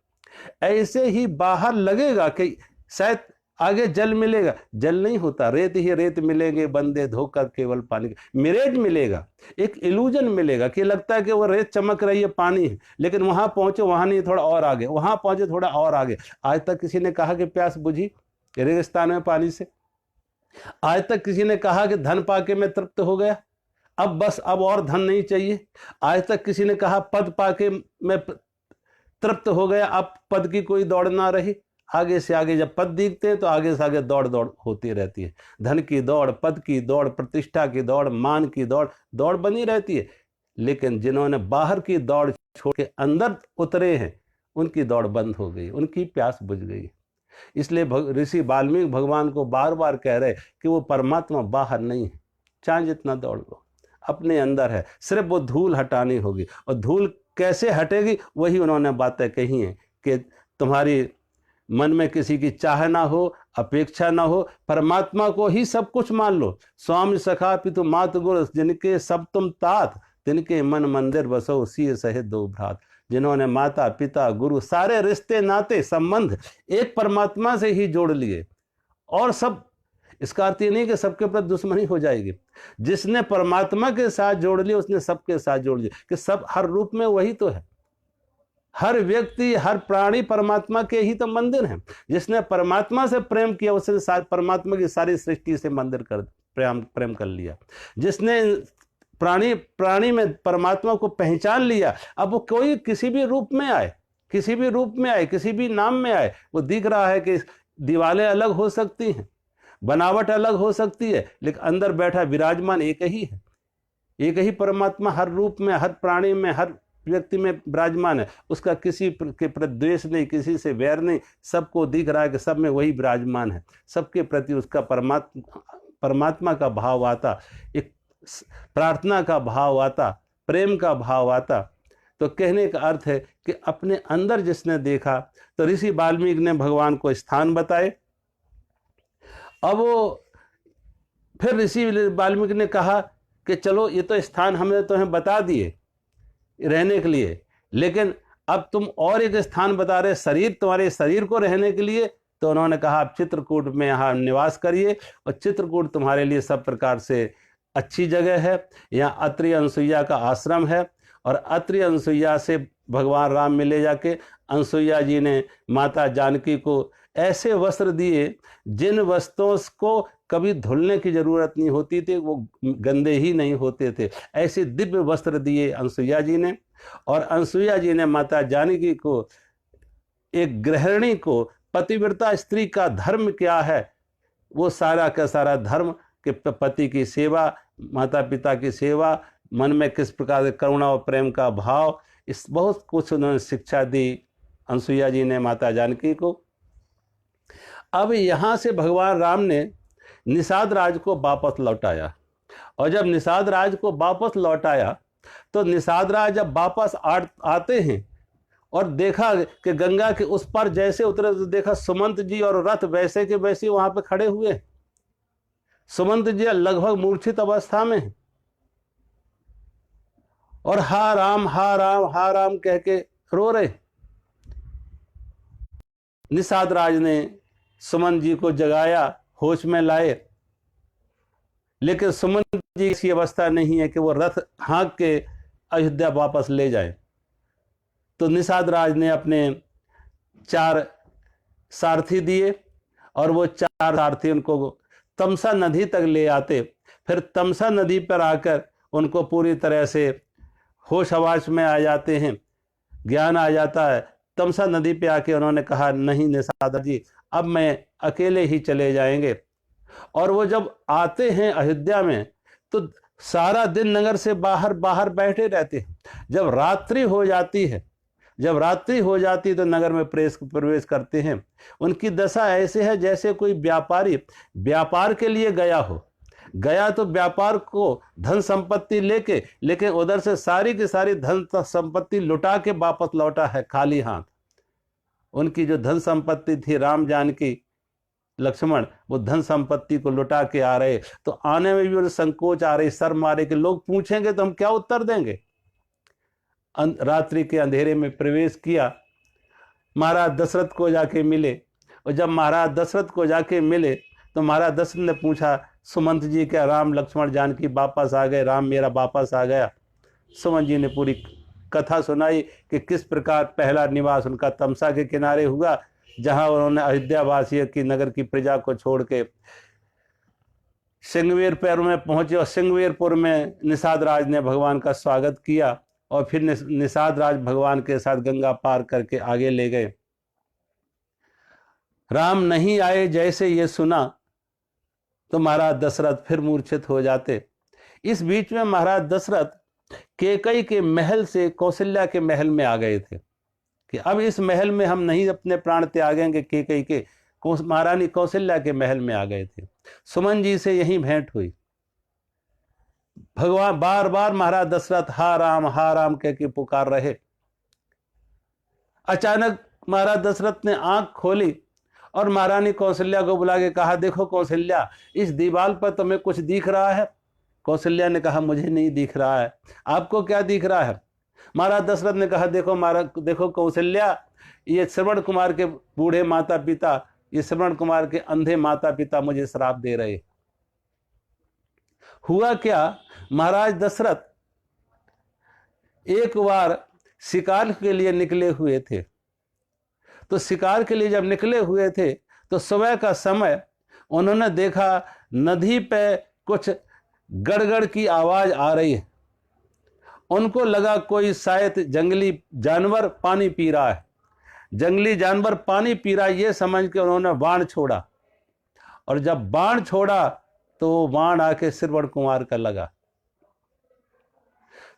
ऐसे ही बाहर लगेगा कि शायद आगे जल मिलेगा, जल नहीं होता, रेत ही रेत मिलेंगे बंदे धोकर केवल पानी। मिरेज मिलेगा, एक इल्यूजन मिलेगा कि लगता है कि वो रेत चमक रही है, पानी है, लेकिन वहां पहुंचे वहां नहीं, थोड़ा और आगे, वहां पहुंचे थोड़ा और आगे। आज तक किसी ने कहा कि प्यास बुझी रेगिस्तान में पानी से? आज तक किसी ने कहा कि धन पाके मैं तृप्त हो गया, अब बस अब और धन नहीं चाहिए? आज तक किसी ने कहा पद पाके मैं तृप्त हो गया, अब पद की कोई दौड़ ना रही? आगे से आगे जब पद दिखते हैं तो आगे से आगे दौड़ दौड़ होती रहती है। धन की दौड़, पद की दौड़, प्रतिष्ठा की दौड़, मान की दौड़, दौड़ बनी रहती है। लेकिन जिन्होंने बाहर की दौड़ छोड़ के अंदर उतरे हैं, उनकी दौड़ बंद हो गई, उनकी प्यास बुझ गई। इसलिए ऋषि वाल्मीकि भगवान को बार बार कह रहे कि वो परमात्मा बाहर नहीं है, चाहे जितना दौड़ लो, अपने अंदर है, सिर्फ वो धूल हटानी होगी। और धूल कैसे हटेगी, वही उन्होंने बातें कही हैं कि तुम्हारी मन में किसी की चाह ना हो, अपेक्षा ना हो, परमात्मा को ही सब कुछ मान लो। स्वामी सखा पितु मातु गुरु, जिनके सब तुम तात, तिनके मन मंदिर बसो, सिय सहित दो भ्रात। जिन्होंने माता पिता गुरु सारे रिश्ते नाते संबंध एक परमात्मा से ही जोड़ लिए, और सब, इसका अर्थ ये नहीं कि सबके प्रति दुश्मनी हो जाएगी। जिसने परमात्मा के साथ जोड़ लिया उसने सबके साथ जोड़ लिया, कि सब हर रूप में वही तो है। हर व्यक्ति, हर प्राणी परमात्मा के ही तो मंदिर हैं। जिसने परमात्मा से प्रेम किया उसने परमात्मा की सारी सृष्टि से मंदिर कर प्रेम कर लिया। जिसने प्राणी में परमात्मा को पहचान लिया, अब वो कोई किसी भी रूप में आए, किसी भी रूप में आए, किसी भी नाम में आए, वो दिख रहा है कि दीवारें अलग हो सकती हैं, बनावट अलग हो सकती है, लेकिन अंदर बैठा विराजमान एक ही है। एक ही परमात्मा हर रूप में, हर प्राणी में, हर व्यक्ति में विराजमान है। उसका किसी के प्रति द्वेष नहीं, किसी से वैर नहीं, सबको दिख रहा है कि सब में वही विराजमान है। सबके प्रति उसका परमात्मा का भाव आता, एक प्रार्थना का भाव आता, प्रेम का भाव आता। तो कहने का अर्थ है कि अपने अंदर जिसने देखा, तो ऋषि वाल्मीकि ने भगवान को स्थान बताए। अब वो फिर ऋषि वाल्मीकि ने कहा कि चलो ये तो स्थान हमने तुम्हें बता दिए रहने के लिए, लेकिन अब तुम और एक स्थान बता रहे शरीर, तुम्हारे शरीर को रहने के लिए। तो उन्होंने कहा आप चित्रकूट में यहाँ निवास करिए, और चित्रकूट तुम्हारे लिए सब प्रकार से अच्छी जगह है। यहाँ अत्रि अनसुईया का आश्रम है, और अत्रि अनसुईया से भगवान राम मिले जाके अनसुईया जी ने माता जानकी को ऐसे वस्त्र दिए जिन वस्त्रों को कभी धुलने की जरूरत नहीं होती थी, वो गंदे ही नहीं होते थे। ऐसे दिव्य वस्त्र दिए अनसुईया जी ने। और अनसुईया जी ने माता जानकी को, एक गृहिणी को, पतिव्रता स्त्री का धर्म क्या है, वो सारा का सारा धर्म कि पति की सेवा, माता पिता की सेवा, मन में किस प्रकार से करुणा और प्रेम का भाव, इस बहुत कुछ उन्होंने शिक्षा दी अनसुईया जी ने माता जानकी को। अब यहाँ से भगवान राम ने निषाद राज को वापस लौटाया, और जब निषाद राज को वापस लौटाया तो निषाद राज जब वापस आते हैं और देखा कि गंगा के उस पर जैसे उतरे तो देखा सुमंत जी और रथ वैसे के वैसे वहां पे खड़े हुए। सुमंत जी लगभग मूर्छित अवस्था में हैं और हा राम हा राम हा राम कह के रो रहे। निषाद राज ने सुमंत जी को जगाया, होश में लाए, लेकिन सुमंत जी की अवस्था नहीं है कि वो रथ हाँक के अयोध्या वापस ले जाए। तो निषाद राज ने अपने 4 सारथी दिए और वो 4 सारथी उनको तमसा नदी तक ले आते। फिर तमसा नदी पर आकर उनको पूरी तरह से होश हवास में आ जाते हैं, ज्ञान आ जाता है। तमसा नदी पे आके उन्होंने कहा, नहीं निषाद जी, अब मैं अकेले ही चले जाएंगे। और वो जब आते हैं अयोध्या में तो सारा दिन नगर से बाहर बाहर बैठे रहते हैं। जब रात्रि हो जाती है तो नगर में प्रवेश करते हैं। उनकी दशा ऐसे है जैसे कोई व्यापारी व्यापार के लिए गया तो व्यापार को धन संपत्ति लेके, लेकिन उधर से सारी की सारी धन संपत्ति लुटा के वापस लौटा है खाली हाथ। उनकी जो धन संपत्ति थी, राम जानकी लक्ष्मण, वो धन संपत्ति को लुटा के आ रहे, तो आने में भी उन्हें संकोच आ रही, शर्म आ रही कि लोग पूछेंगे तो हम क्या उत्तर देंगे। रात्रि के अंधेरे में प्रवेश किया, महाराज दशरथ को जाके मिले। और जब महाराज दशरथ को जाके मिले तो महाराज दशरथ ने पूछा, सुमंत जी क्या राम लक्ष्मण जानकी वापस आ गए, राम मेरा वापस आ गया। सुमंत जी ने पूरी कथा सुनाई कि किस प्रकार पहला निवास उनका तमसा के किनारे हुआ, जहां उन्होंने अयोध्या वासियों की नगर की प्रजा को छोड़ के सिंगवेरपुर में पहुंचे और सिंगवेरपुर में निषाद राज ने भगवान का स्वागत किया। और फिर निषाद राज भगवान के साथ गंगा पार करके आगे ले गए। राम नहीं आए जैसे ये सुना तो महाराज दशरथ फिर मूर्छित हो जाते। इस बीच में महाराज दशरथ कैकेयी के महल से कौशल्या के महल में आ गए थे कि अब इस महल में हम नहीं अपने प्राण त्यागेंगे। कैकेयी के महारानी कौशल्या के महल में आ गए थे। सुमन जी से यही भेंट हुई। भगवान बार बार महाराज दशरथ हा राम कह के पुकार रहे। अचानक महाराज दशरथ ने आंख खोली और महारानी कौशल्या को बुला के कहा, देखो कौशल्या, इस दीवार पर तुम्हें कुछ दिख रहा है? कौशल्या ने कहा, मुझे नहीं दिख रहा है। आपको क्या दिख रहा है? महाराज दशरथ ने कहा, देखो कौशल्या, ये श्रवण कुमार के बूढ़े माता पिता, ये श्रवण कुमार के अंधे माता पिता मुझे श्राप दे रहे। हुआ क्या, महाराज दशरथ एक बार शिकार के लिए निकले हुए थे। तो शिकार के लिए जब निकले हुए थे तो सुबह का समय उन्होंने देखा नदी पे कुछ गड़गड़ की आवाज आ रही है। उनको लगा कोई शायद जंगली जानवर पानी पी रहा है। जंगली जानवर पानी पी रहा है ये समझ के उन्होंने बाण छोड़ा, और जब बाण छोड़ा तो वो बाण आके श्रवण कुमार का लगा।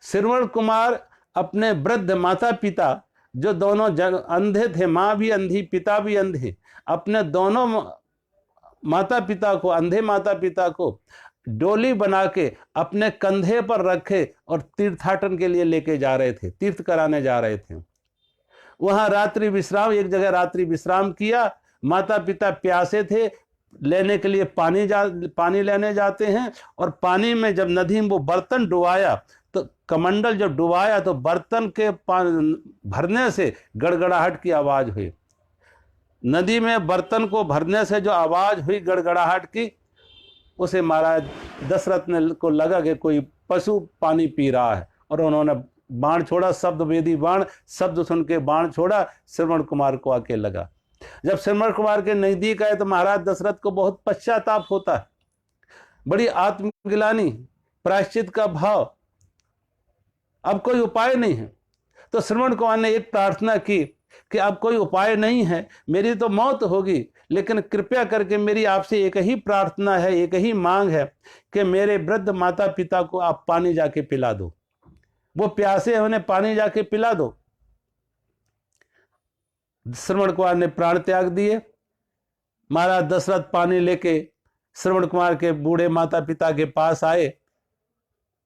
श्रवण कुमार अपने वृद्ध माता पिता, जो दोनों अंधे थे, मां भी अंधी पिता भी अंधे, अपने दोनों माता पिता को, अंधे माता पिता को डोली बना के अपने कंधे पर रखे और तीर्थाटन के लिए लेके जा रहे थे, तीर्थ कराने जा रहे थे। वहां रात्रि विश्राम, एक जगह रात्रि विश्राम किया। माता पिता प्यासे थे, लेने के लिए पानी लेने जाते हैं, और पानी में जब नदी में वो बर्तन डुबाया तो कमंडल जब डुबाया तो बर्तन के भरने से गड़गड़ाहट की आवाज हुई। नदी में बर्तन को भरने से जो आवाज हुई गड़गड़ाहट की, उसे महाराज दशरथ ने को लगा कि कोई पशु पानी पी रहा है, और उन्होंने बाण छोड़ा, शब्द वेदी बाण, शब्द सुन के बाण छोड़ा, श्रवण कुमार को आके लगा। जब श्रवण कुमार के नजदीक आए तो महाराज दशरथ को बहुत पश्चाताप होता है, बड़ी आत्मग्लानि, प्रायश्चित का भाव, अब कोई उपाय नहीं है। तो श्रवण कुमार ने एक प्रार्थना की कि अब कोई उपाय नहीं है, मेरी तो मौत होगी, लेकिन कृपया करके मेरी आपसे एक ही प्रार्थना है, एक ही मांग है कि मेरे वृद्ध माता पिता को आप पानी जाके पिला दो, वो प्यासे हैं, उन्हें पानी जाके पिला दो। श्रवण कुमार ने प्राण त्याग दिए। महाराज दशरथ पानी लेके श्रवण कुमार के बूढ़े माता पिता के पास आए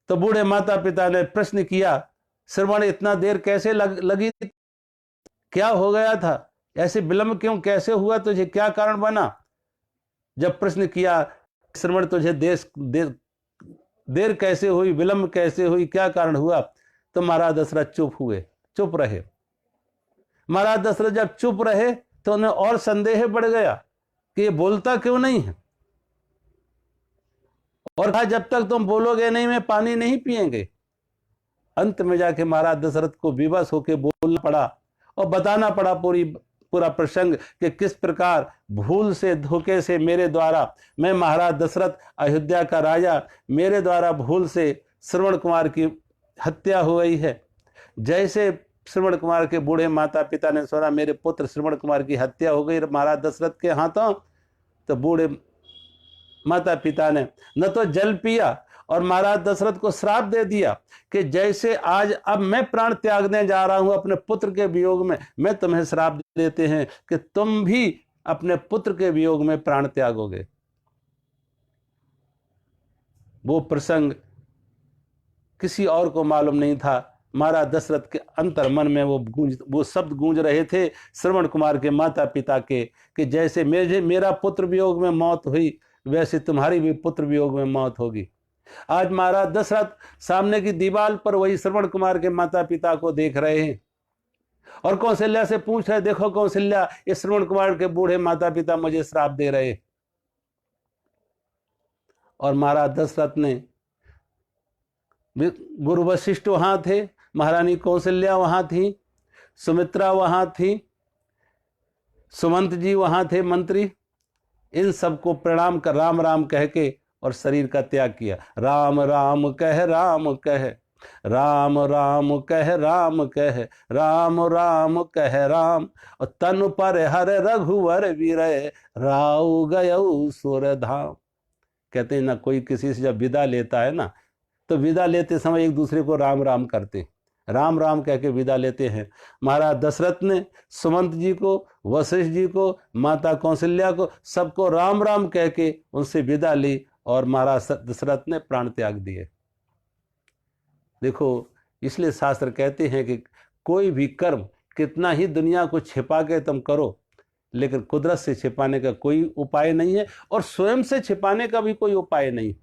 तो बूढ़े माता पिता ने प्रश्न किया, श्रवण इतना देर कैसे लगी, क्या हो गया था, ऐसे विलंब क्यों, कैसे हुआ, तुझे क्या कारण बना? जब प्रश्न किया श्रवण तुझे देर कैसे हुई, विलंब कैसे हुई, क्या कारण हुआ, तो महाराज दशरथ चुप हुए, चुप रहे। महाराज दशरथ जब चुप रहे तो उन्हें और संदेह बढ़ गया कि ये बोलता क्यों नहीं है, और कहा जब तक तुम बोलोगे नहीं मैं पानी नहीं पिएंगे। अंत में जाके महाराज दशरथ को विवश होकर बोलना पड़ा और बताना पड़ा पूरा प्रसंग कि किस प्रकार भूल से, धोखे से मेरे द्वारा, मैं महाराज दशरथ अयोध्या का राजा, मेरे द्वारा भूल से श्रवण कुमार की हत्या हो गई है। जैसे श्रवण कुमार के बूढ़े माता पिता ने सुना मेरे पुत्र श्रवण कुमार की हत्या हो गई महाराज दशरथ के हाथों, तो बूढ़े माता पिता ने न तो जल पिया और महाराज दशरथ को श्राप दे दिया कि जैसे आज अब मैं प्राण त्यागने जा रहा हूं अपने पुत्र के वियोग में, मैं तुम्हें श्राप देते हैं कि तुम भी अपने पुत्र के वियोग में प्राण त्यागोगे। वो प्रसंग किसी और को मालूम नहीं था, महाराज दशरथ के अंतर मन में वो शब्द गूंज रहे थे श्रवण कुमार के माता पिता के कि जैसे मेरा पुत्र वियोग में मौत हुई वैसे तुम्हारी भी पुत्र वियोग में मौत होगी। आज महाराज दशरथ सामने की दीवार पर वही श्रवण कुमार के माता पिता को देख रहे हैं और कौशल्या से पूछ रहे, देखो कौशल्या, इस श्रवण कुमार के बूढ़े माता पिता मुझे श्राप दे रहे। और महाराज दशरथ ने, गुरु वशिष्ठ वहां थे, महारानी कौशल्या वहां थी, सुमित्रा वहां थी, सुमंत जी वहां थे मंत्री, इन सबको प्रणाम कर राम राम कह के और शरीर का त्याग किया। राम राम कह राम कह, राम राम कह राम कह, राम राम कह राम, और तन पर हर रघुवर वीरय, राव गयौ सुर धाम। कहते हैं ना, कोई किसी से जब विदा लेता है ना तो विदा लेते समय एक दूसरे को राम राम करते, राम राम कह के विदा लेते हैं। महाराज दशरथ ने सुमंत जी को, वशिष्ठ जी को, माता कौशल्या को, सबको राम राम कह के उनसे विदा ली और महाराज दशरथ ने प्राण त्याग दिए। देखो, इसलिए शास्त्र कहते हैं कि कोई भी कर्म कितना ही दुनिया को छिपा के तुम करो, लेकिन कुदरत से छिपाने का कोई उपाय नहीं है और स्वयं से छिपाने का भी कोई उपाय नहीं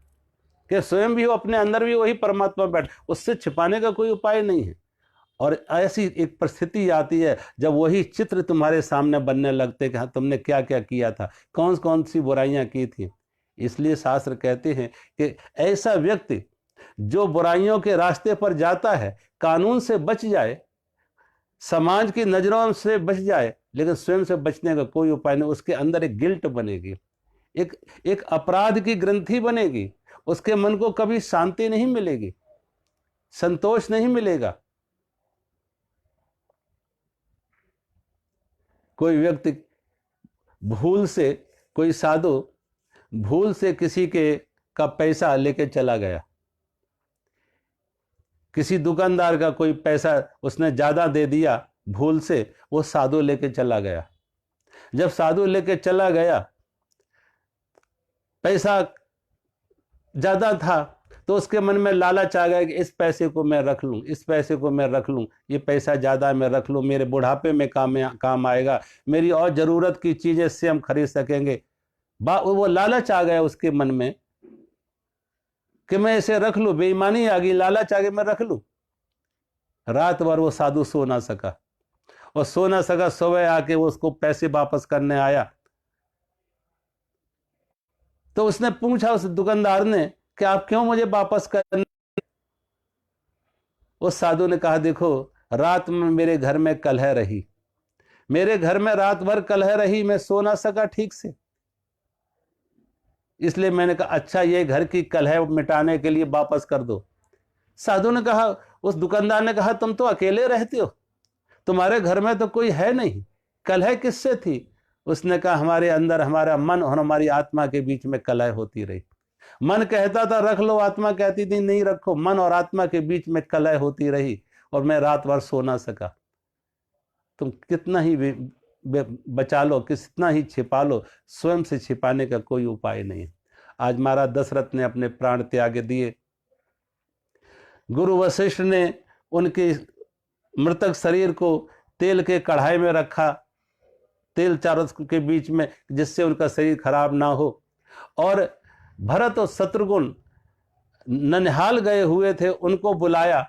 कि स्वयं भी हो, अपने अंदर भी वही परमात्मा बैठ, उससे छिपाने का कोई उपाय नहीं है। और ऐसी एक परिस्थिति आती है जब वही चित्र तुम्हारे सामने बनने लगते कि हाँ तुमने क्या क्या किया था, कौन कौन सी बुराइयां की थी। इसलिए शास्त्र कहते हैं कि ऐसा व्यक्ति जो बुराइयों के रास्ते पर जाता है, कानून से बच जाए, समाज की नजरों से बच जाए, लेकिन स्वयं से बचने का कोई उपाय नहीं, उसके अंदर एक गिल्ट बनेगी, एक अपराध की ग्रंथि बनेगी, उसके मन को कभी शांति नहीं मिलेगी, संतोष नहीं मिलेगा। कोई व्यक्ति भूल से, कोई साधु भूल से किसी का पैसा लेके चला गया, किसी दुकानदार का कोई पैसा उसने ज्यादा दे दिया भूल से, वो साधु लेके चला गया। जब साधु लेके चला गया, पैसा ज्यादा था तो उसके मन में लालच आ गया कि इस पैसे को मैं रख लूं, इस पैसे को मैं रख लूं, ये पैसा ज्यादा मैं रख लूं, मेरे बुढ़ापे में काम आएगा, मेरी और जरूरत की चीजें इससे हम खरीद सकेंगे। वो लालच आ गया उसके मन में कि मैं इसे रख लूं, बेईमानी आ गई, लालच आ गई, मैं रख लूं। रात भर वो साधु सो ना सका, और सो ना सका, सुबह आके वो उसको पैसे वापस करने आया तो उसने पूछा उस दुकानदार ने कि आप क्यों मुझे वापस करने, उस साधु ने कहा, देखो रात में मेरे घर में कलह रही, मेरे घर में रात भर कलह रही, मैं सो ना सका ठीक से, इसलिए मैंने कहा अच्छा ये घर की कलह मिटाने के लिए वापस कर दो। साधु ने कहा, उस दुकानदार ने कहा, तुम तो अकेले रहते हो, तुम्हारे घर में तो कोई है नहीं, कलह किससे थी? उसने कहा, हमारे अंदर हमारा मन और हमारी आत्मा के बीच में कलह होती रही। मन कहता था रख लो, आत्मा कहती थी नहीं रखो। मन और आत्मा के बीच में कलह होती रही और मैं रात भर सो ना सका। तुम कितना ही बचा लो, कितना ही छिपा लो, स्वयं से छिपाने का कोई उपाय नहीं है। आज महाराज दशरथ ने अपने प्राण त्याग दिए। गुरु वशिष्ठ ने उनके मृतक शरीर को तेल के कढ़ाई में रखा, तेल चारों के बीच में, जिससे उनका शरीर खराब ना हो। और भरत और शत्रुघ्न ननिहाल गए हुए थे, उनको बुलाया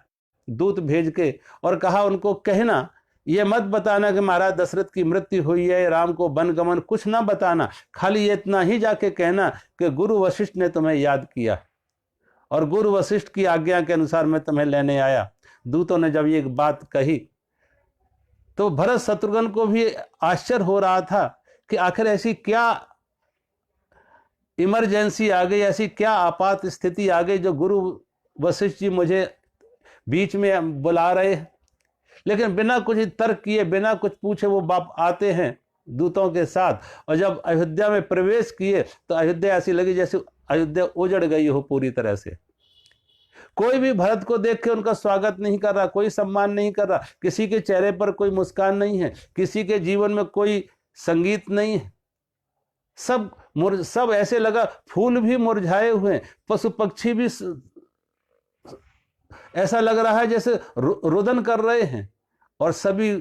दूत भेज के और कहा उनको कहना, ये मत बताना कि महाराज दशरथ की मृत्यु हुई है, राम को वनगमन, कुछ ना बताना, खाली ये इतना ही जाके कहना कि गुरु वशिष्ठ ने तुम्हें याद किया और गुरु वशिष्ठ की आज्ञा के अनुसार मैं तुम्हें लेने आया। दूतों ने जब ये बात कही तो भरत शत्रुघ्न को भी आश्चर्य हो रहा था कि आखिर ऐसी क्या इमरजेंसी आ गई, ऐसी क्या आपात स्थिति आ गई जो गुरु वशिष्ठ जी मुझे बीच में बुला रहे हैं। लेकिन बिना कुछ तर्क किए, बिना कुछ पूछे वो बाप आते हैं दूतों के साथ, और जब अयोध्या में प्रवेश किए तो अयोध्या ऐसी लगी जैसे अयोध्या उजड़ गई हो पूरी तरह से। कोई भी भरत को देख के उनका स्वागत नहीं कर रहा, कोई सम्मान नहीं कर रहा, किसी के चेहरे पर कोई मुस्कान नहीं है, किसी के जीवन में कोई संगीत नहीं है। सब ऐसे लगा, फूल भी मुरझाए हुए हैं, पशु पक्षी भी ऐसा लग रहा है जैसे रुदन कर रहे हैं, और सभी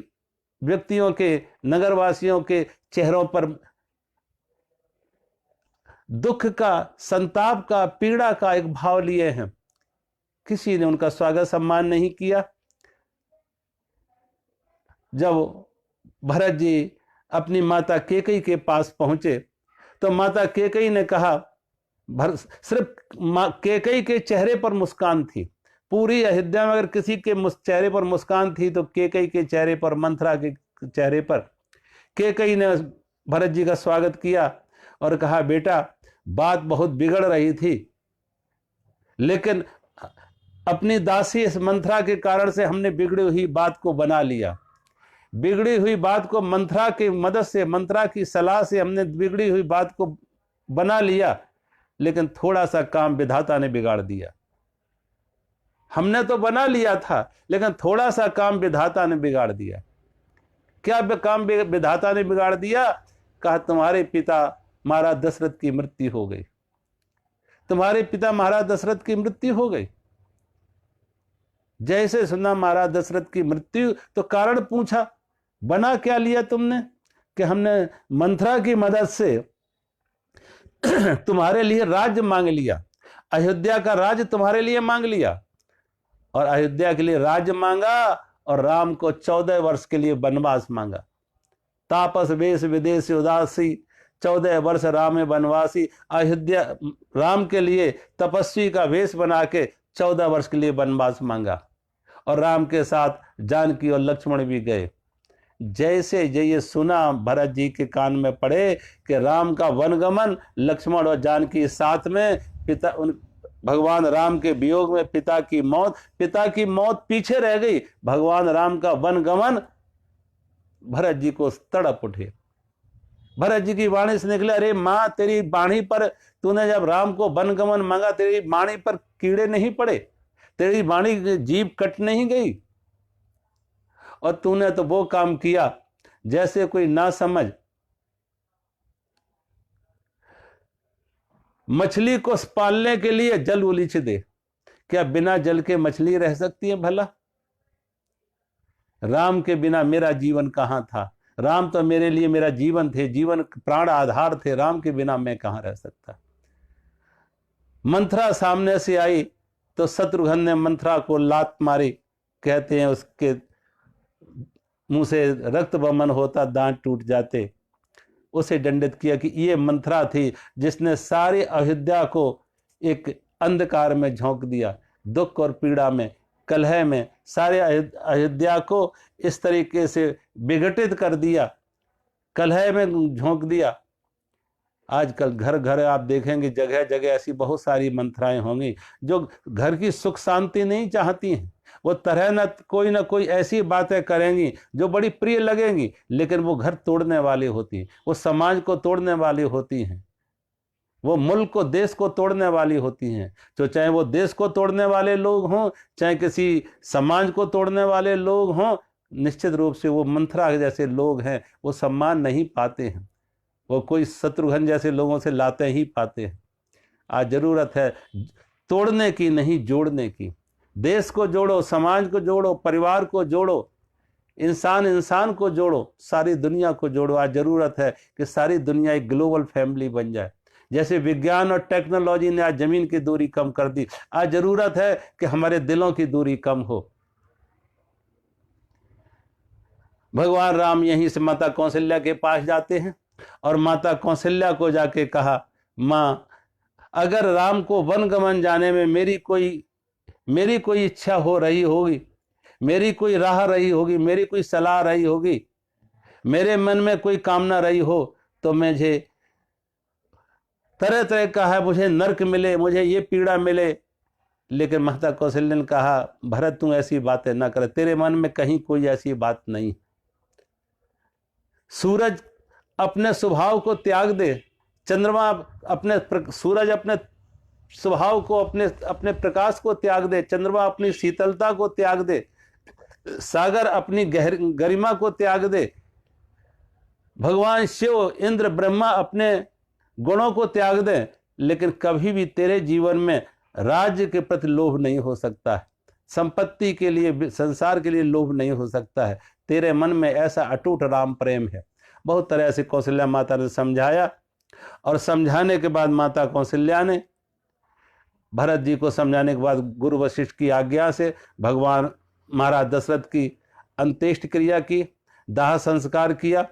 व्यक्तियों के, नगरवासियों के चेहरों पर दुख का, संताप का, पीड़ा का एक भाव लिए हैं। किसी ने उनका स्वागत सम्मान नहीं किया। जब भरत जी अपनी माता केकई के पास पहुंचे तो माता केकई ने कहा, सिर्फ केकई के चेहरे पर मुस्कान थी। पूरी अयोध्या में अगर किसी के चेहरे पर मुस्कान थी तो केकई के चेहरे पर, मंथरा के चेहरे पर। केकई ने भरत जी का स्वागत किया और कहा, बेटा बात बहुत बिगड़ रही थी, लेकिन अपनी दासी इस मंथरा के कारण से हमने बिगड़ी हुई बात को बना लिया। बिगड़ी हुई बात को मंथरा की मदद से, मंथरा की सलाह से हमने बिगड़ी हुई बात को बना लिया, लेकिन थोड़ा सा काम विधाता ने बिगाड़ दिया। हमने तो बना लिया था, लेकिन थोड़ा सा काम विधाता ने बिगाड़ दिया। क्या काम विधाता ने बिगाड़ दिया? कहा, तुम्हारे पिता महाराज दशरथ की मृत्यु हो गई। तुम्हारे पिता महाराज दशरथ की मृत्यु हो गई। जैसे सुना महाराज दशरथ की मृत्यु तो कारण पूछा, बना क्या लिया तुमने? कि हमने मंथरा की मदद से तुम्हारे लिए राज्य मांग लिया, अयोध्या का राज्य तुम्हारे लिए मांग लिया, और अयोध्या के लिए राज्य मांगा और राम को 14 वर्ष के लिए वनवास मांगा। तापस वेश विदेश उदासी, 14 वर्ष राम वनवासी। अयोध्या राम के लिए तपस्वी का वेश बना के 14 वर्ष के लिए वनवास मांगा, और राम के साथ जानकी और लक्ष्मण भी गए। जैसे ये सुना भरत जी के कान में पड़े कि राम का वनगमन, लक्ष्मण और जानकी साथ में, पिता भगवान राम के वियोग में पिता की मौत पीछे रह गई, भगवान राम का वनगमन, भरत जी को तड़प उठे। भरत जी की वाणी से निकले, अरे मां तेरी वाणी पर, तूने जब राम को वनगमन मांगा, तेरी वाणी पर कीड़े नहीं पड़े, तेरी वाणी जीभ कट नहीं गई, और तूने तो वो काम किया जैसे कोई ना समझ मछली को पालने के लिए जल उलीच दे। क्या बिना जल के मछली रह सकती है भला? राम के बिना मेरा जीवन कहां था? राम तो मेरे लिए मेरा जीवन थे, जीवन प्राण आधार थे, राम के बिना मैं कहां रह सकता? मंथरा सामने से आई तो शत्रुघ्न ने मंथरा को लात मारी। कहते हैं उसके मुंह से रक्त बमन होता, दांत टूट जाते। उसे दंडित किया कि ये मंथरा थी जिसने सारी अयोध्या को एक अंधकार में झोंक दिया, दुख और पीड़ा में कलह में सारे अयोध्या को इस तरीके से विघटित कर दिया, कलह में झोंक दिया। आजकल घर घर आप देखेंगे जगह जगह ऐसी बहुत सारी मंथराएं होंगी जो घर की सुख शांति नहीं चाहती हैं। वो तरह न कोई ऐसी बातें करेंगी जो बड़ी प्रिय लगेंगी, लेकिन वो घर तोड़ने वाली होती हैं, वो समाज को तोड़ने वाली होती हैं, वो मुल्क को देश को तोड़ने वाली होती हैं। तो चाहे वो देश को तोड़ने वाले लोग हों, चाहे किसी समाज को तोड़ने वाले लोग हों, निश्चित रूप से वो मंथरा जैसे लोग हैं वो सम्मान नहीं पाते हैं, वो कोई शत्रुघ्न जैसे लोगों से लाते ही पाते हैं। आज जरूरत है तोड़ने की नहीं जोड़ने की। देश को जोड़ो, समाज को जोड़ो, परिवार को जोड़ो, इंसान इंसान को जोड़ो, सारी दुनिया को जोड़ो। आज जरूरत है कि सारी दुनिया एक ग्लोबल फैमिली बन जाए। जैसे विज्ञान और टेक्नोलॉजी ने आज जमीन की दूरी कम कर दी, आज जरूरत है कि हमारे दिलों की दूरी कम हो। भगवान राम यहीं से माता कौशल्या के पास जाते हैं और माता कौशल्या को जाके कहा, माँ अगर राम को वन गमन जाने में मेरी कोई इच्छा हो रही होगी, मेरी कोई राह रही होगी, मेरी कोई सलाह रही होगी, मेरे मन में कोई कामना रही हो तो मुझे तरह तरह का है, मुझे नरक मिले, मुझे ये पीड़ा मिले। लेकिन माता कौशल्या ने कहा, भरत तू ऐसी बातें ना कर, तेरे मन में कहीं कोई ऐसी बात नहीं। सूरज अपने स्वभाव को त्याग दे, चंद्रमा सूरज अपने स्वभाव को अपने प्रकाश को त्याग दे, चंद्रमा अपनी शीतलता को त्याग दे, सागर अपनी गरिमा को त्याग दे, भगवान शिव इंद्र ब्रह्मा अपने गुणों को त्याग दे, लेकिन कभी भी तेरे जीवन में राज्य के प्रति लोभ नहीं हो सकता है, संपत्ति के लिए संसार के लिए लोभ नहीं हो सकता है। तेरे मन में ऐसा अटूट राम प्रेम है। बहुत तरह से कौशल्या माता ने समझाया और समझाने के बाद माता कौशल्या ने भरत जी को समझाने के बाद गुरु वशिष्ठ की आज्ञा से भगवान महाराज दशरथ की अंत्येष्टि क्रिया की, दाह संस्कार किया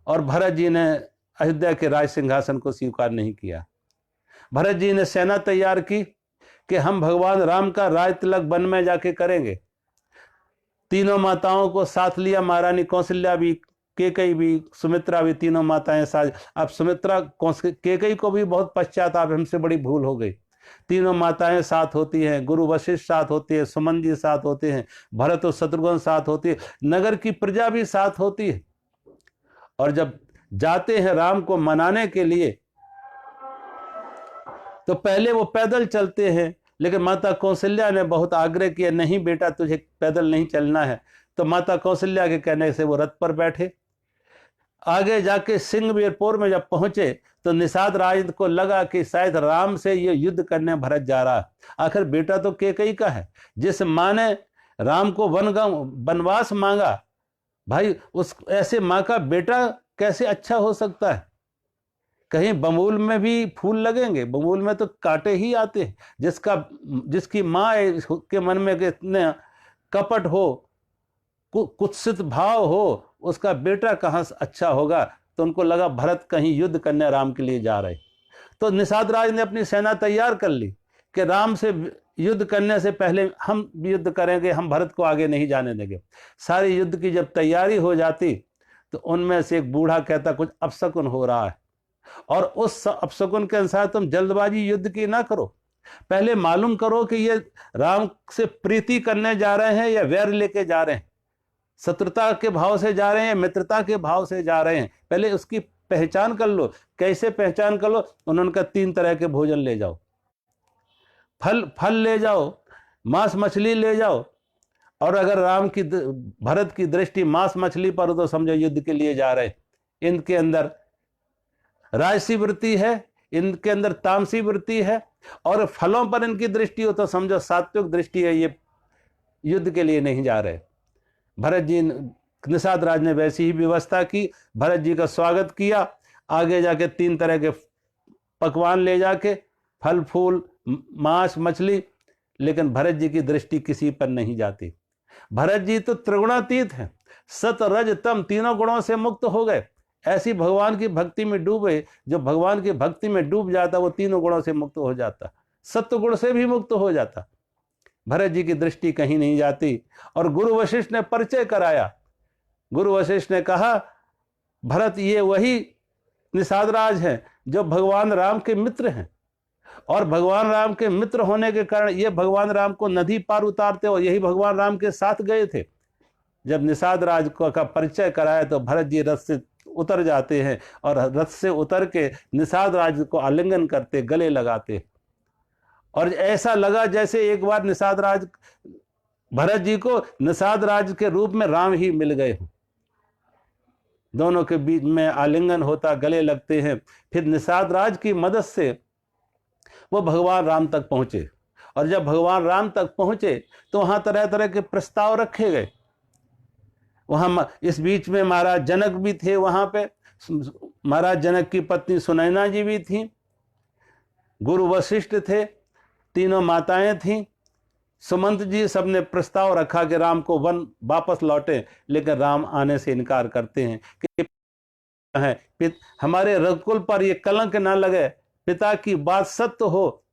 और भरत जी ने अयोध्या के राज सिंहासन को स्वीकार नहीं किया। भरत जी ने सेना तैयार की कि हम भगवान राम का राज तिलक वन में जाके करेंगे। तीनों माताओं को साथ लिया, महारानी कौशल्या भी, केकई भी, सुमित्रा भी, तीनों माताएं साथ। अब सुमित्रा केकई को भी बहुत पश्चाताप, हमसे बड़ी भूल हो गई। तीनों माताएं साथ होती हैं, गुरु वशिष्ठ साथ होती है, सुमन जी साथ होते हैं, भरत और शत्रुघ्न साथ होती है, नगर की प्रजा भी साथ होती है। और जब जाते हैं राम को मनाने के लिए तो पहले वो पैदल चलते हैं, लेकिन माता कौशल्या ने बहुत आग्रह किया, नहीं बेटा तुझे पैदल नहीं चलना है। तो माता कौशल्या के कहने से वो रथ पर बैठे। आगे जाके सिंहवीरपुर में जब पहुंचे तो निषाद राज को लगा कि शायद राम से ये युद्ध करने भरत जा रहा है। आखिर बेटा तो केकई का है, जिस माँ ने राम को वनवास मांगा, भाई उस ऐसे माँ का बेटा कैसे अच्छा हो सकता है। कहीं बमूल में भी फूल लगेंगे, बमूल में तो कांटे ही आते हैं। जिसकी माँ के मन में कितने कपट हो, कुत्सित भाव हो, उसका बेटा कहाँ अच्छा होगा। तो उनको लगा भरत कहीं युद्ध करने राम के लिए जा रहे। तो निषाद राज ने अपनी सेना तैयार कर ली कि राम से युद्ध करने से पहले हम युद्ध करेंगे, हम भरत को आगे नहीं जाने देंगे। सारी युद्ध की जब तैयारी हो जाती तो उनमें से एक बूढ़ा कहता कुछ अपशकुन हो रहा है, और उस अपशकुन के अनुसार तुम जल्दबाजी युद्ध की ना करो, पहले मालूम करो कि ये राम से प्रीति करने जा रहे हैं या वैर लेके जा रहे हैं, शत्रुता के भाव से जा रहे हैं, मित्रता के भाव से जा रहे हैं, पहले उसकी पहचान कर लो। कैसे पहचान कर लो? उन्होंने कहा 3 तरह के भोजन ले जाओ, फल ले जाओ, मांस मछली ले जाओ, और अगर भरत की दृष्टि मांस मछली पर हो तो समझो युद्ध के लिए जा रहे हैं। इनके अंदर राजसी वृत्ति है, इनके अंदर तामसी वृत्ति है, और फलों पर इनकी दृष्टि हो तो समझो सात्विक दृष्टि है, ये युद्ध के लिए नहीं जा रहे। भरत जी, निषाद राज ने वैसी ही व्यवस्था की, भरत जी का स्वागत किया। आगे जाके 3 तरह के पकवान ले जाके, फल फूल, मांस मछली, लेकिन भरत जी की दृष्टि किसी पर नहीं जाती। भरत जी तो त्रिगुणातीत हैं, सत रज तम, तीनों गुणों से मुक्त हो गए। ऐसी भगवान की भक्ति में डूबे, जो भगवान की भक्ति में डूब जाता वो तीनों गुणों से मुक्त हो जाता, सत्व गुण से भी मुक्त हो जाता। भरत जी की दृष्टि कहीं नहीं जाती। और गुरु वशिष्ठ ने परिचय कराया। गुरु वशिष्ठ ने कहा, भरत ये वही निषाद राज हैं जो भगवान राम के मित्र हैं, और भगवान राम के मित्र होने के कारण ये भगवान राम को नदी पार उतारते और यही भगवान राम के साथ गए थे। जब निषाद राज का परिचय कराया तो भरत जी रथ से उतर जाते हैं और रथ से उतर के निषाद राज को आलिंगन करते, गले लगाते। और ऐसा लगा जैसे एक बार निषाद राज, भरत जी को निषाद राज के रूप में राम ही मिल गए हों। दोनों के बीच में आलिंगन होता, गले लगते हैं। फिर निषाद राज की मदद से वो भगवान राम तक पहुंचे। और जब भगवान राम तक पहुंचे तो वहां तरह तरह के प्रस्ताव रखे गए। वहां इस बीच में महाराज जनक भी थे, वहां पे महाराज जनक की पत्नी सुनैना जी भी थी, गुरु वशिष्ठ थे, तीनों माताएं थीं, सुमंत जी, सबने प्रस्ताव रखा कि राम को वन वापस लौटे। लेकिन राम आने से इनकार करते हैं कि हमारे रघुकुल पर ये कलंक ना लगे, पिता की बात सत्य हो,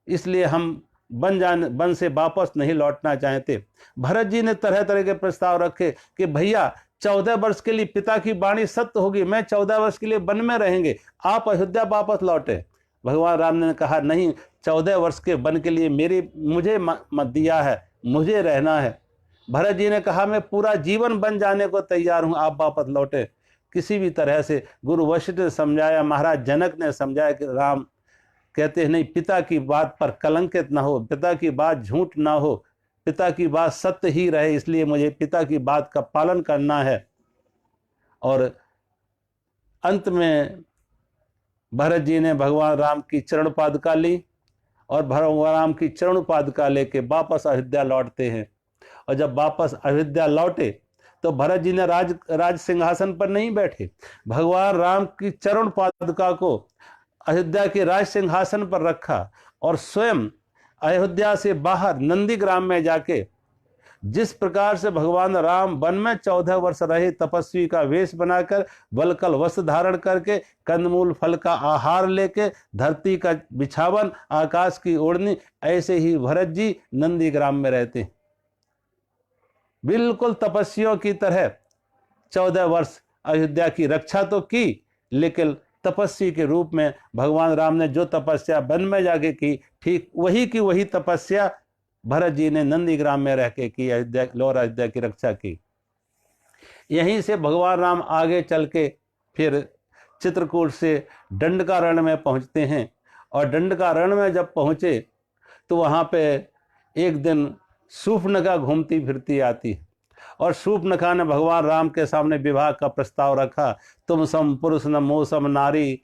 इसलिए हम वन से वापस नहीं लौटना चाहते। भरत जी ने तरह तरह के प्रस्ताव रखे कि भैया 14 वर्ष के लिए पिता की वाणी सत्य होगी, मैं 14 वर्ष के लिए वन में रहेंगे, आप अयोध्या वापस लौटे। भगवान राम ने कहा, नहीं, 14 वर्ष के वन के लिए मुझे मत दिया है, मुझे रहना है। भरत जी ने कहा, मैं पूरा जीवन वन जाने को तैयार हूं, आप वापस लौटे। किसी भी तरह से गुरु वशिष्ठ ने समझाया, महाराज जनक ने समझाया कि राम कहते हैं नहीं, पिता की बात पर कलंकित ना हो, पिता की बात झूठ ना हो, पिता की बात सत्य ही रहे, इसलिए मुझे पिता की बात का पालन करना है। और अंत में भरत जी ने भगवान राम की चरण पादुका ली और भगवान राम की चरण पादुका लेके वापस अयोध्या लौटते हैं। और जब वापस अयोध्या लौटे तो भरत जी ने राज सिंहासन पर नहीं बैठे, भगवान राम की चरण पादुका को अयोध्या के राज सिंहासन पर रखा और स्वयं अयोध्या से बाहर नंदीग्राम में जाके जिस प्रकार से भगवान राम वन में 14 वर्ष रहे, तपस्वी का वेश बनाकर, वलकल वस्त्र धारण करके, कंदमूल फल का आहार लेके, धरती का बिछावन, आकाश की ओढ़नी, ऐसे ही भरत जी नंदीग्राम में रहते हैं। बिल्कुल तपस्वियों की तरह 14 वर्ष अयोध्या की रक्षा तो की, लेकिन तपस्वी के रूप में भगवान राम ने जो तपस्या वन में जाके की, ठीक वही की वही तपस्या भरत जी ने नंदीग्राम में रह के की, अयोध्या की रक्षा की। यहीं से भगवान राम आगे चल के फिर चित्रकूट से दंडकारण्य में पहुंचते हैं। और दंडकारण्य में जब पहुंचे तो वहां पे एक दिन शूर्पणखा घूमती फिरती आती है और शूर्पणखा ने भगवान राम के सामने विवाह का प्रस्ताव रखा। तुम सम पुरुष न मोह सम नारी,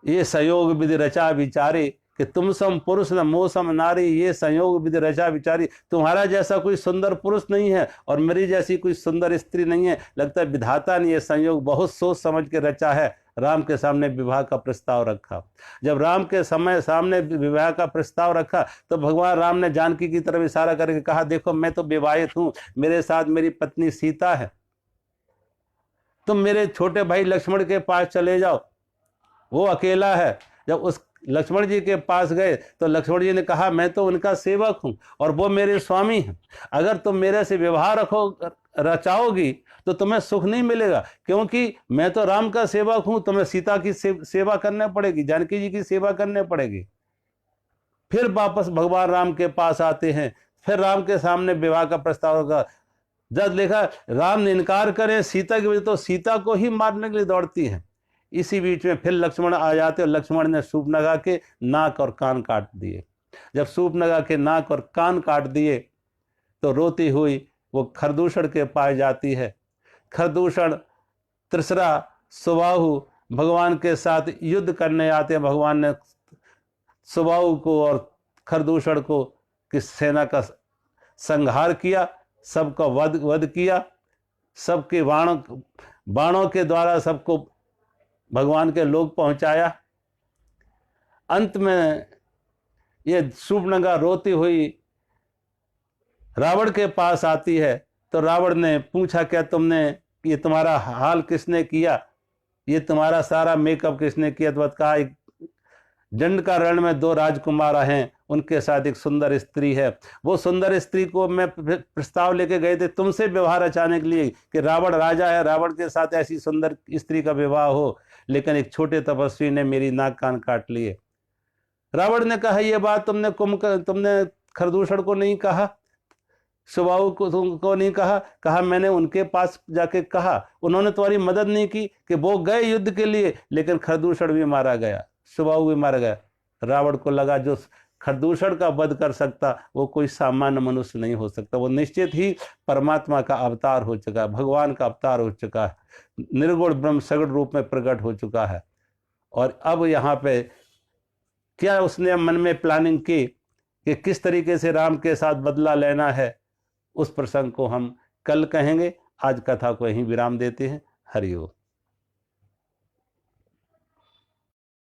ये संयोग विधि रचा विचारी, कि तुम सम पुरुष न मोह सम नारी, ये संयोग विधि रचा विचारी। तुम्हारा जैसा कोई सुंदर पुरुष नहीं है और मेरी जैसी कोई सुंदर स्त्री नहीं है, लगता है विधाता ने ये संयोग बहुत सोच समझ के रचा है। राम के सामने विवाह का प्रस्ताव रखा। जब राम के सामने विवाह का प्रस्ताव रखा तो भगवान राम ने जानकी की तरफ इशारा करके कहा, देखो मैं तो विवाहित हूं, मेरे साथ मेरी पत्नी सीता है, तुम मेरे छोटे भाई लक्ष्मण के पास चले जाओ, वो अकेला है। जब उस लक्ष्मण जी के पास गए तो लक्ष्मण जी ने कहा, मैं तो उनका सेवक हूं और वो मेरे स्वामी हैं, अगर तुम मेरे से विवाह रचाओगी तो तुम्हें सुख नहीं मिलेगा, क्योंकि मैं तो राम का सेवक हूं, तुम्हें सीता की सेवा करने पड़ेगी, जानकी जी की सेवा करने पड़ेगी। फिर वापस भगवान राम के पास आते हैं, फिर राम के सामने विवाह का प्रस्ताव होगा। जब देखा राम ने इनकार करे सीता की वजह, तो सीता को ही मारने के लिए दौड़ती है। इसी बीच में फिर लक्ष्मण आ जाते और लक्ष्मण ने शूर्पणखा के नाक और कान काट दिए। जब शूर्पणखा के नाक और कान काट दिए तो रोती हुई वो खरदूषण के पास जाती है। खरदूषण त्रिसरा सुबाहु भगवान के साथ युद्ध करने आते हैं। भगवान ने सुबाहु को और खरदूषण को की सेना का संहार किया, सबका वध किया, सबके बाणों के द्वारा सबको भगवान के लोग पहुंचाया। अंत में ये शूर्पणखा रोती हुई रावण के पास आती है तो रावण ने पूछा, क्या तुमने, ये तुम्हारा हाल किसने किया, ये तुम्हारा सारा मेकअप किसने किया? तो कहा जंड का रण में 2 राजकुमार हैं, उनके साथ एक सुंदर स्त्री है। वो सुंदर स्त्री को मैं प्रस्ताव लेके गए थे तुमसे विवाह रचाने के लिए कि रावण राजा है, रावण के साथ ऐसी सुंदर स्त्री का विवाह हो, लेकिन एक छोटे तपस्वी ने मेरी नाक कान काट लिए। रावण ने कहा, यह बात तुमने खरदूषण को नहीं कहा, सुबाहु को तुमको नहीं कहा? कहा मैंने उनके पास जाके कहा, उन्होंने तुम्हारी मदद नहीं की कि वो गए युद्ध के लिए, लेकिन खरदूषण भी मारा गया, सुबाहु भी मारा गया। रावण को लगा जो खरदूषण का वध कर सकता वो कोई सामान्य मनुष्य नहीं हो सकता, वो निश्चित ही परमात्मा का अवतार हो चुका है, भगवान का अवतार हो चुका है, निर्गुण ब्रह्म सगुण रूप में प्रकट हो चुका है। और अब यहाँ पे क्या उसने मन में प्लानिंग की कि किस तरीके से राम के साथ बदला लेना है, उस प्रसंग को हम कल कहेंगे। आज कथा को यहीं विराम देते हैं। हरि ओम।